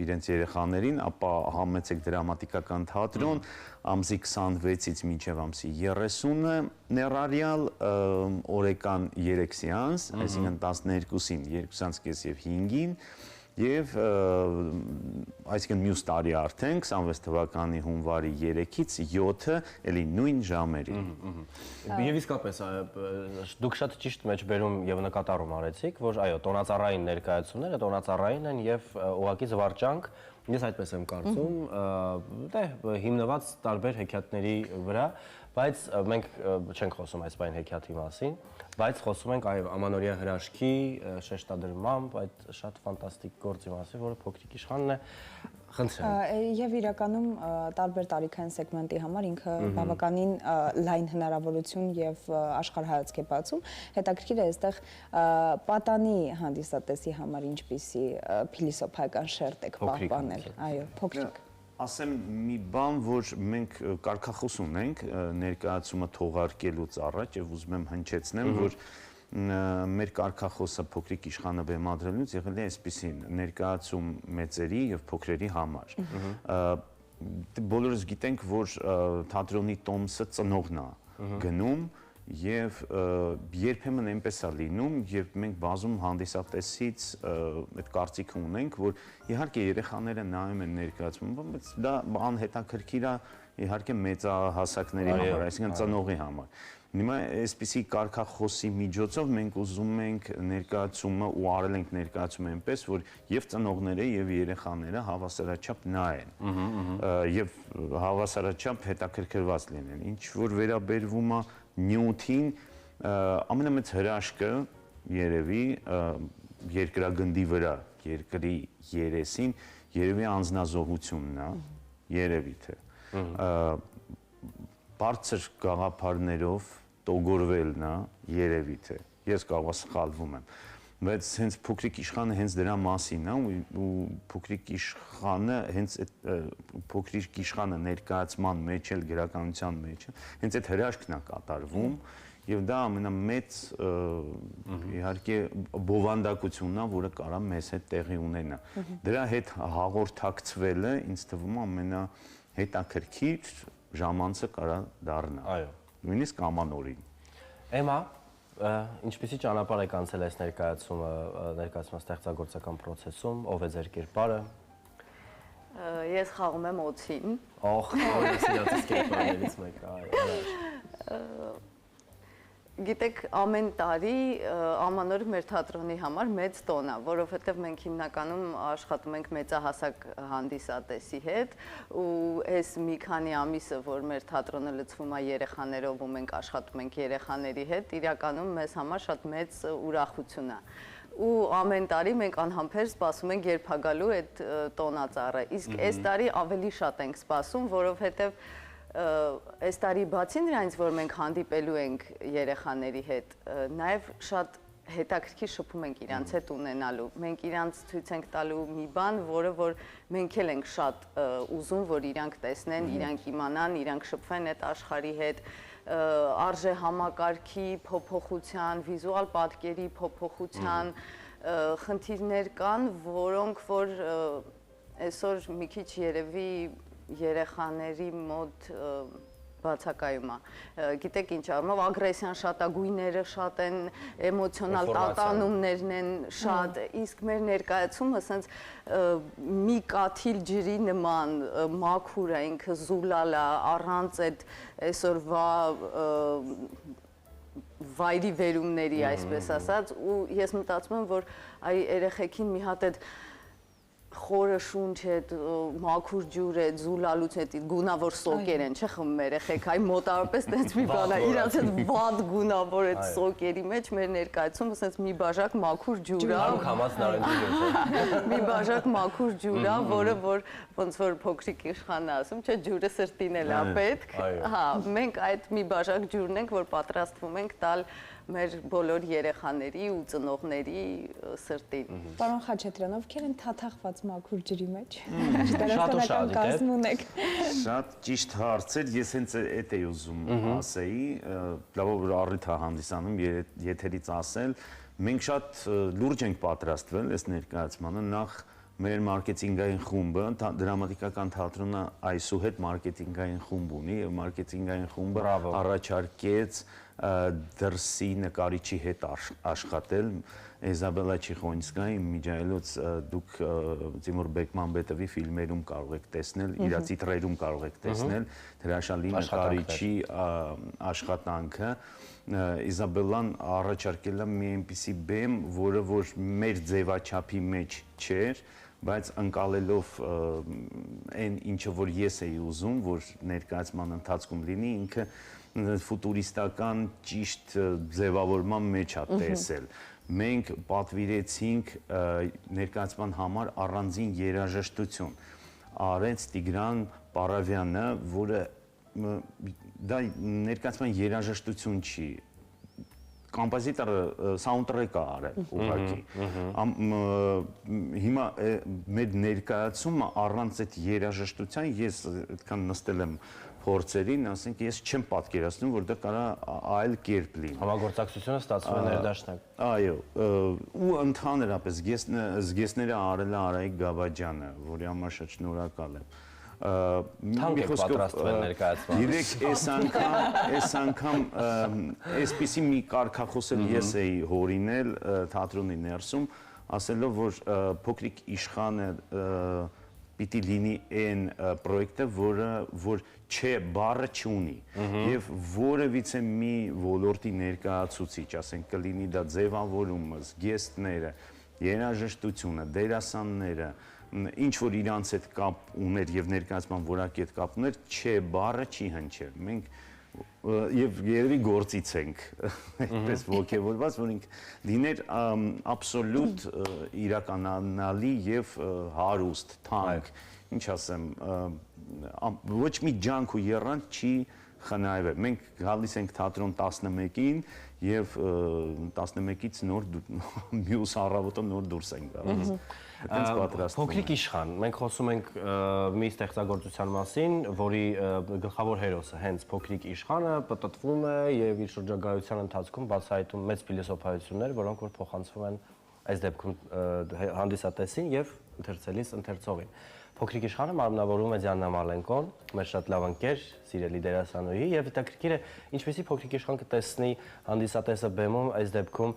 իրենց երեխաներին, ապա համեցեք դրամատիկական թատրոն ամսի 26-ից մինչև ամսի 30-ը ներառյալ օրեկան 3 սեանս, այսինքն 12-ին, 2:30 եւ 5-ին եւ այսինքն մյուս տարի արդեն 26 թվականի հունվարի 3-ից 7-ը էլի նույն ժամերին։ Եվ իսկապես դուք շատ ճիշտ մեջբերում եւ նկատառում արեցիք, որ այո, տոնածառային ներկայացումները տոնածառային են եւ ուղղակի զվարճանք, ես այդպես եմ կարծում, դե հիմնված տարբեր հեքիաթների վրա, բայց մենք չենք խոսում այս բան հեքիաթի մասին, բայց խոսում ենք այո ամանորյա հրաշքի շեշտադրմամբ այդ շատ ֆանտաստիկ գործի մասին, որը փոքրիկ իշխանն է, խնդրեմ։ Եվ իրականում տարբեր տարիքային սեգմենտի համար ինքը բավականին լայն հնարավորություն եւ աշխարհայացք է բացում։ Հետաքրքիր է այստեղ պատանի հանդիսատեսի համար ինչպիսի փիլիսոփայական շերտ եք պահպանել, այո, փոքրիկ։ Ասեմ մի բան, որ մենք կարգախոս ունենք ներկայացումը թողարկելուց առաջ եւ ուզում եմ հնչեցնեմ, որ մեր կարգախոսը փոքրիկ իշխանը բեմադրելուց եղել է այսպեսին ներկայացում մեծերի եւ փոքրերի համար։ Բոլորս գիտենք, որ թատրոնի տոմսը ծնողն է գնում եւ երբեմն այնպես է լինում եւ մենք բազում հանդիսատեսից այդ կարծիքը ունենք, որ իհարկե երեխաները նայում են ներկայացումը, բայց դա անհետաքրքիր է իհարկե մեծահասակների համար, այսինքն ծնողի համար։ Հիմա այսպիսի կարգախոսի միջոցով մենք ուզում ենք ներկայացումը ու արել ենք ներկայացումը այնպես, որ եւ ծնողները եւ երեխաները հավասարաչափ նայեն եւ հավասարաչափ հետաքրքրված լինեն։ Ինչ որ վերաբերվում է նյութին, ամենամեծ հրաշքը երևի երկրագնդի վրա, երկրի երեսին, երևի անձնազոհությունն է, երևի թե բարձր գաղափարներով տոգորվելն է, երևի թե ես կարող սխալվում եմ, բայց հենց փոքրիկ իշխանը հենց դրա մասին է ու փոքրիկ իշխանը հենց այդ փոքրիկ իշխանը ներկայացման մեջ էլ գրականության մեջ հենց այդ հրաշքն է կատարվում եւ դա ամենամեծ իհարկե բովանդակությունն է, որը կարա մեզ հետ տեղի ունենա։ Դրա հետ հաղորդակցվելը ինձ թվում է ամենահետաքրքիր ժամանցը կարա դառնա։ Այո, նույնիսկ ամանորին։ Էմա, ինչպեսի ճանապարհ եք անցել այս ներկայացումը ստեղծագործական process-ում, ով է ձեր կերպարը։ Ես խաղում եմ օձին։ Ախ, սիրածից կերպարներից մեկը, այո։ Գիտեք, ամեն տարի ամանորը մեր թատրոնի համար մեծ տոն է, որովհետև մենք հիմնականում աշխատում ենք մեծահասակ հանդիսատեսի հետ ու այս մի քանի ամիսը, որ մեր թատրոնը լցվում է երեխաներով ու մենք աշխատում ենք երեխաների հետ, իրականում մեզ համար շատ մեծ ուրախություն է։ Ու ամեն տարի մենք անհամբեր սպասում ենք երբ գալու այդ տոնածառը։ Իսկ այս տարի ավելի շատ ենք սպասում, որովհետև այս տարի բացի նրանից, որ մենք հանդիպելու ենք երեխաների հետ, նաև շատ հետաքրքիր շփում ենք իրանց հետ ունենալու։ Մենք իրանց ցույց ենք տալու մի բան, որը որ մենք էլ ենք շատ ուզում, որ իրանք տեսնեն, իրանք իմանան, իրանք շփվեն այդ աշխարհի հետ, արժե համակարգի փոփոխության, վիզուալ պատկերի փոփոխության խնդիրներ կան, որոնք որ այսօր մի քիչ երևի երեխաների մոտ բացակայում է։ Գիտեք ինչ առումով ագրեսիան շատ է, գույները շատ են, էմոցիոնալ տատանումներն են շատ, իսկ մեր ներկայացումը ասենց մի կաթիլ ջրի նման մաքուր է, ինքը զուլալ է, առանց այդ այսօրվա վայրի վերումների, այսպես ասած, ու ես մտածում եմ, որ այ երեխեքին մի հատ այդ խորը շունչ է, մաքուր ջուր է, զուլալուց է, գունավոր սոկեր են, չէ՞ խմում երեխեք, այ մոտավորապես տենց մի բան է, իրանց այդ վատ գունավոր այդ սոկերի մեջ մեր ներկայացումը ասենց մի բաժակ մաքուր ջուր է, Համած նարենջի ջուր։ մի բաժակ մաքուր ջուր է, որը որ ոնց որ փոքրիկ իշխանն է ասում, չէ, ջուրը սրտին էլ է պետք։ Հա, մենք այդ մի բաժակ ջուրն ենք, որ պատրաստվում ենք տալ մեր բոլոր երեխաների ու ծնողների սրտին։ Պարոն Խաչատրյան, ովքեր են թաթախված մաքուր ջրի մեջ։ Շատ ու շատ, կազմ ունեք։ Շատ ճիշտ հարց էր, ես հենց այդ էի ուզում ասեի, լավ որ առիթ է հանդիսանում եթերից ասել, մենք շատ լուրջ ենք պատրաստվել այս ներկայացմանը, նախ մեր մարքեթինգային խումբը, դրամատիկական թատրոնը այսուհետ մարքեթինգային խումբ ունի եւ մարքեթինգային խումբը առաջարկեց դրսի նկարիչի հետ աշխատել Իզաբելա Չիխոնսկայի միջայլոց դուք Տիմուր Բեկմանբետովի ֆիլմերում կարող եք տեսնել, իր տիտրերում կարող եք տեսնել հրաշալի նկարիչի աշխատանքը Իզաբելան առաջարկել է մի այնպիսի բեմ, որը որ մեր ձևաչափի մեջ չէր, բայց ընկալելով այն ինչը որ ես էի ուզում, որ ներկայացման ընթացքում լինի, ինքը ֆուտուրիստական ճիշտ ձևավորման մեջ է տեսել։ Մենք պատվիրեցինք ներկայացման համար առանձին երաժշտություն։ Արեց Տիգրան Պարավյանը, որը դա ներկայացման երաժշտություն չի, կոմպոզիտորը սաունդտրեք է արել ուղղակի։ Հիմա մեր ներկայացումը առանց այդ երաժշտության ես այդքան նստել եմ փորձերին, ասենք ես չեմ պատկերացնում, որ դա կարա այլ կերպ լինի։ Համագործակցությունը ստացվում է ներդաշնակ։ Այո, ու ընդհանրապես զգեստները արել է Արայիկ Գաբաջյանը, որի համար շատ շնորհակալ եմ։ Թանկ եք պատրաստվել ներկայացման։ Գիտեք, այս անգամ այսպիսի մի կարգախոսել ես էի հորինել թատրոնի ներսում, ասելով, որ փոքրիկ իշխանը պիտի լինի այն պրոյեկտը, որ չէ բառը չունի եւ որևիցե մի ոլորտի ներկայացուցիչ, ասենք կլինի դա ձևավորումը, զգեստները, երաժշտությունը, դերասանները, ինչ որ իրանց հետ կապ ուներ եւ ներկայացման որակի հետ կապ ուներ, չէ բառը չի հնչել։ Մենք եւ երևի գործից ենք այդպես ողջավորված, որ ինք դիներ աբսոլյուտ իրականանալի եւ հարուստ, թանկ, ինչ ասեմ, ոչ մի ջանք ու եռանդ չի խնայվել։ Մենք գալիս ենք թատրոն 11-ին եւ 11-ից նոր մյուս առավոտը նոր դուրս ենք գալիս։ Փոքրիկ իշխան, մենք խոսում ենք մի ստեղծագործության մասին, որի գլխավոր հերոսը հենց փոքրիկ իշխանը պտտվում է եւ իր շրջագայության ընթացքում բացահայտում մեծ փիլիսոփայություններ, որոնք որ փոխանցվում են այս դեպքում հանդիսատեսին եւ ընթերցելիս ընթերցողին։ Փոքրիկ իշխանը մարմնավորում է Դիանա Մալենկոն, մեր շատ լավ ընկեր, սիրելի դերասանուհի, եւ հետաքրքիր է ինչպեսի փոքրիկ իշխան կտեսնի հանդիսատեսը բեմում այս դեպքում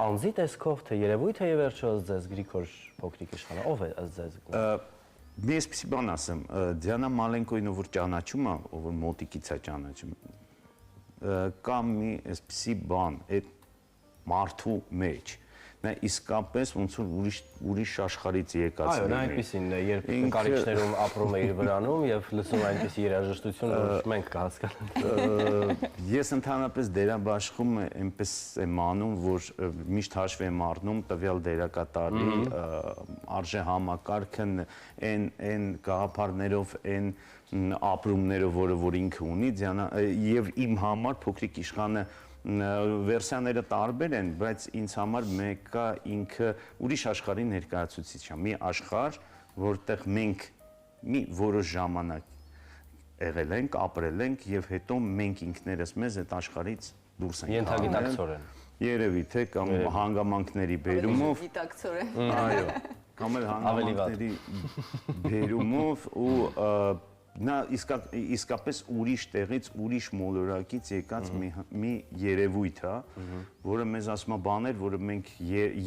անձի տեսքով, թե երևույթ է եւ վերջո ձեզ Գրիգոր փոքրիկ իշխանը, ով է ձեզ։ Մի էսպիսի բան ասեմ, Դիանա Մալենկոին որ ճանաչում է, ով որ մոտիկից է ճանաչում, կա մի էսպիսի բան, այդ մարդու մեջ նա իսկապես ոնց որ ուրիշ աշխարհից եկած Այո, նա այնպեսին է, երբ նկարիչներում ապրում է իր վրանում եւ լսում այնպեսի երաժշտություն, որ մենք կհասկանանք։ Ես ընդհանրապես դերաբաշխում այնպես եմ անում, որ միշտ հաշվի եմ առնում տվյալ դերակատարի արժե համակարգը, այն գաղափարներով, այն ապրումներով, որ ինքը ունի, եւ իմ համար փոքրիկ իշխանը վերսիաները տարբեր են, բայց ինձ համար մեկը ինքը ուրիշ աշխարհի ներկայացուցիչ է, մի աշխարհ, որտեղ մենք մի որոշ ժամանակ եղել ենք, ապրել ենք եւ հետո մենք ինքներս մեզ այդ աշխարհից դուրս ենք Ենթագիտակցորեն։ Երևի թե կամ հանգամանքների բերումով, գիտակցորեն։ այո, կամ էլ հանգամանքների բերումով ու նա իսկապես ուրիշ տեղից, ուրիշ մոլորակից եկած մի երևույթ է, որը մեզ ասում է բաներ, որը մենք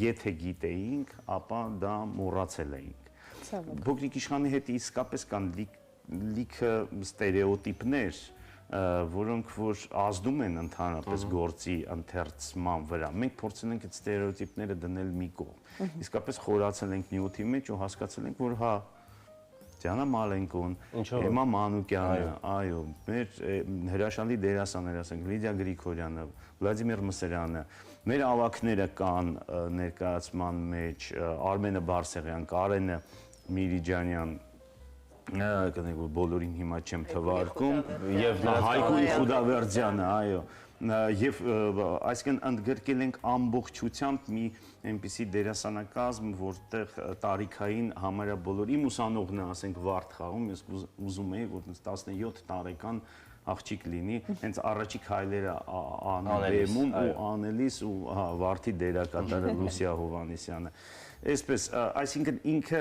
եթե գիտեինք, ապա դա մոռացել էինք։ Փոքրիկ իշխանի հետ իսկապես կան լիքը ստերեոտիպներ, որոնք որ ազդում են ընդհանրապես գործի ընթերցման վրա։ Մենք փորձել ենք այդ ստերեոտիպները դնել մի կողմ։ Իսկապես խորացել ենք նյութի մեջ ու հասկացել ենք, որ հա Դիանա Մալենկոն, Էմա Մանուկյանը, այո, մեր հրաշալի դերասաններ, ասենք Լիդիա Գրիգորյանը, Վլադիմիր Մսերյանը, մեր ավագները կան ներկայացման մեջ, Արմենը Բարսեղյան, Կարենը Միրիջանյան, կնեք որ բոլորին հիմա չեմ թվարկում, եւ Հայկուի Խուդավերդյանը, այո, եւ այսինքն ընդգրկել ենք ամբողջությամբ մի այնպիսի դերասանակազմ, որտեղ տարիքային համարյա բոլոր իմ ուսանողն է, ասենք վարդ խաղում, ես ուզում էի, որ 17 տարեկան աղջիկ լինի, հենց առաջի քայլերը անելում ու անելիս ու վարդի դերակատարը Լուսիա Հովանեսյանը։ Այսպես, այսինքն ինքը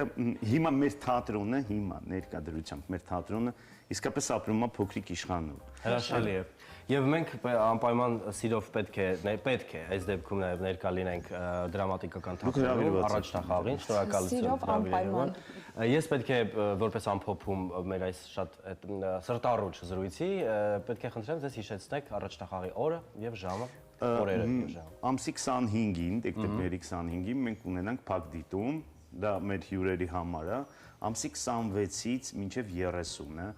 հիմա մեր թատրոնը, հիմա ներկայությամբ մեր թատրոնը իսկապես ապրում է փոքրիկ իշխանով։ Հրաշալի է։ Եվ մենք անպայման սիրով պետք է այս դեպքում նաև ներկա լինենք դրամատիկական թատրոնում առաջ տախաղին, շնորհակալություն։ Սիրով անպայման։ Ես պետք է որպես ամփոփում մեր այս շատ սրտառուչ զրույցի պետք է խնդրեմ ձեզ հիշեցնեք առաջ տախաղի օրը եւ ժամը, օրերը եւ ժամը։ Ամսի 25-ին, դեկտեմբերի 25-ին մենք ունենանք փակ դիտում, դա մեր հյուրերի համար է, ամսի 26-ից մինչև 30-ը,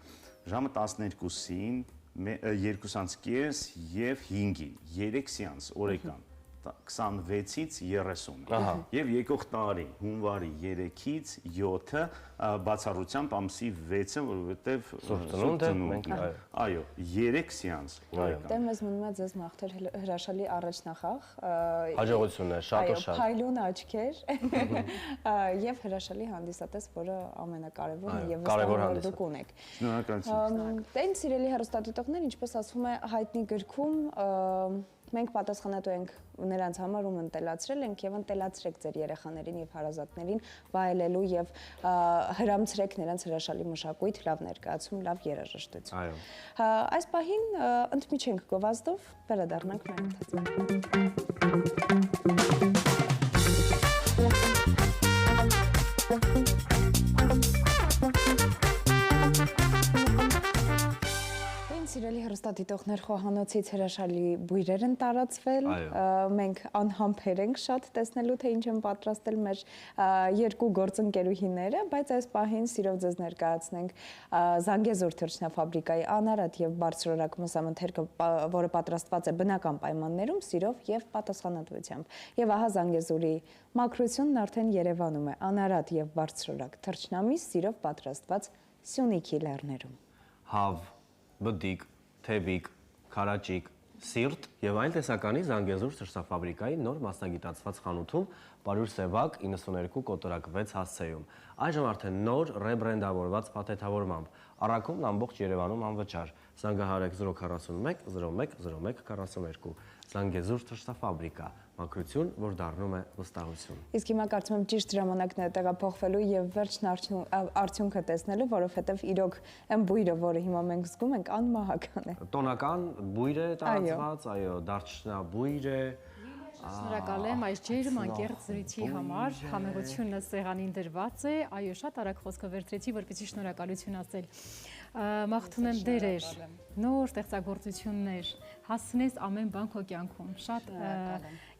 ժամը 12-ին 2:30 եւ 5-ին, 3 սեանս օրական, 26-ից 30-ը։ Եվ եկող տարի հունվարի 3-ից 7-ը բացառությամբ ամսի 6-ը, որովհետեւ ծնունդ է, այո, 3 սեանս օրական։ Դե մեզ մնում է ձեզ մաղթել հրաշալի առաջնախաղ։ Հաջողություններ, շատ ու շատ։ Փայլուն աչքեր եւ հրաշալի հանդիսատես, որը ամենակարևորն է եւ կարևոր վստահ դուք ունեք։ Շնորհակալություն։ Դե սիրելի հեռուստադիտողներ, ինչպես ասվում է հայտնի գրքում, մենք պատասխանատու ենք նրանց համար, ում ընտելացրել ենք եւ ընտելացրեք ձեր երեխաներին եւ հարազատներին վայելելու եւ հրամցրեք նրանց հրաշալի մշակույթ, լավ ներկայացում, լավ երաժշտություն։ Այո։ Այս պահին ընդմիջենք գովազդով, վերադառնանք մեր ընթացին։ Սիրելի հեռուստադիտողներ, խոհանոցից հրաշալի բույրեր են տարածվել, մենք անհամբեր ենք շատ տեսնելու, թե ինչ են պատրաստել մեր երկու գործընկերուհիները, բայց այս պահին սիրով ձեզ ներկայացնենք Զանգեզուր թռչնաֆաբրիկայի անարատ եւ բարձրորակ մսամթերքը, որը պատրաստված է բնական պայմաններում, սիրով եւ պատասխանատվությամբ։ Եվ ահա Զանգեզուրի մաքրությունն արդեն Երևանում է, անարատ եւ բարձրորակ թռչնամիս սիրով պատրաստված Սյունիքի լեռներում։ Հավ, բդիկ, թեբիկ, քարաճիկ, սիրտ եւ այլ տեսականի Զանգեզուր թռչնաֆաբրիկայի նոր մասնագիտացված խանութում Պարուր Սևակ 92 կոտորակ 6 հասցեում։ Այժմ արդեն նոր ռեբրենդավորված փաթեթավորմամբ։ Առաքումն ամբողջ Երևանում անվճար։ Զանգահարեք 041 01 01 42։ Զանգեզուր թռչնաֆաբրիկա, մաքրություն, որ դառնում է վստահություն։ Իսկ հիմա կարծում եմ ճիշտ ժամանակն է տեղափոխվելու եւ վերջն արդյունքը տեսնելու, որովհետեւ իրոք այն բույրը, որը հիմա մենք զգում ենք, անմահական է։ Տոնական բույր է տարածված, այո, դարչնաբույր է։ Շնորհակալ եմ այս ջերմ անկեղծ զրույցի համար, համեղությունը սեղանին դրված է, այո, շատ արագ խոսքը վերցրեցի, որպեսզի շնորհակալություն ասել։ Մաղթում եմ դերեր, նոր ստեղծագործություններ, հասցնես ամեն բան քո կյանքում։ Շատ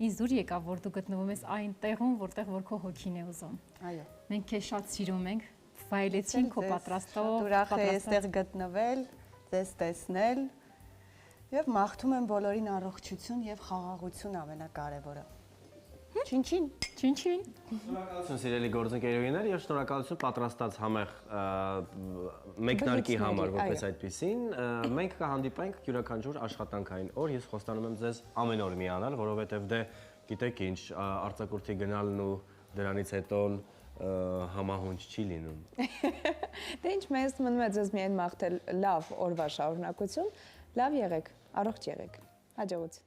ինձ դուր եկավ, որ դու գտնվում ես այն տեղում, որտեղ որ քո հոգին է ուզում։ Այո։ Մենք քեզ շատ սիրում ենք, վայելեցինք քո պատրաստով, ուրախ եմ այստեղ գտնվել, ձեզ տեսնել։ Եվ մաղթում եմ բոլորին առողջություն եւ խաղաղություն ամենակարևորը։ Չին-չին։ Չին-չին։ Շնորհակալություն սիրելի գործընկերուհիներ եւ շնորհակալություն պատրաստած համեղ մեկնարկի համար որպես այդպեսին։ Մենք կհանդիպենք յուրաքանչյուր աշխատանքային օր, ես խոստանում եմ ձեզ ամեն օր միանալ, որովհետեւ դե գիտեք ինչ, արձակուրդի գնալն ու դրանից հետո համահունչ չի լինում։ Դե ինչ մեզ մնում է ձեզ միայն մաղթել լավ օրվա շարունակություն, լավ եղեք, առողջ եղեք, հաջողություն։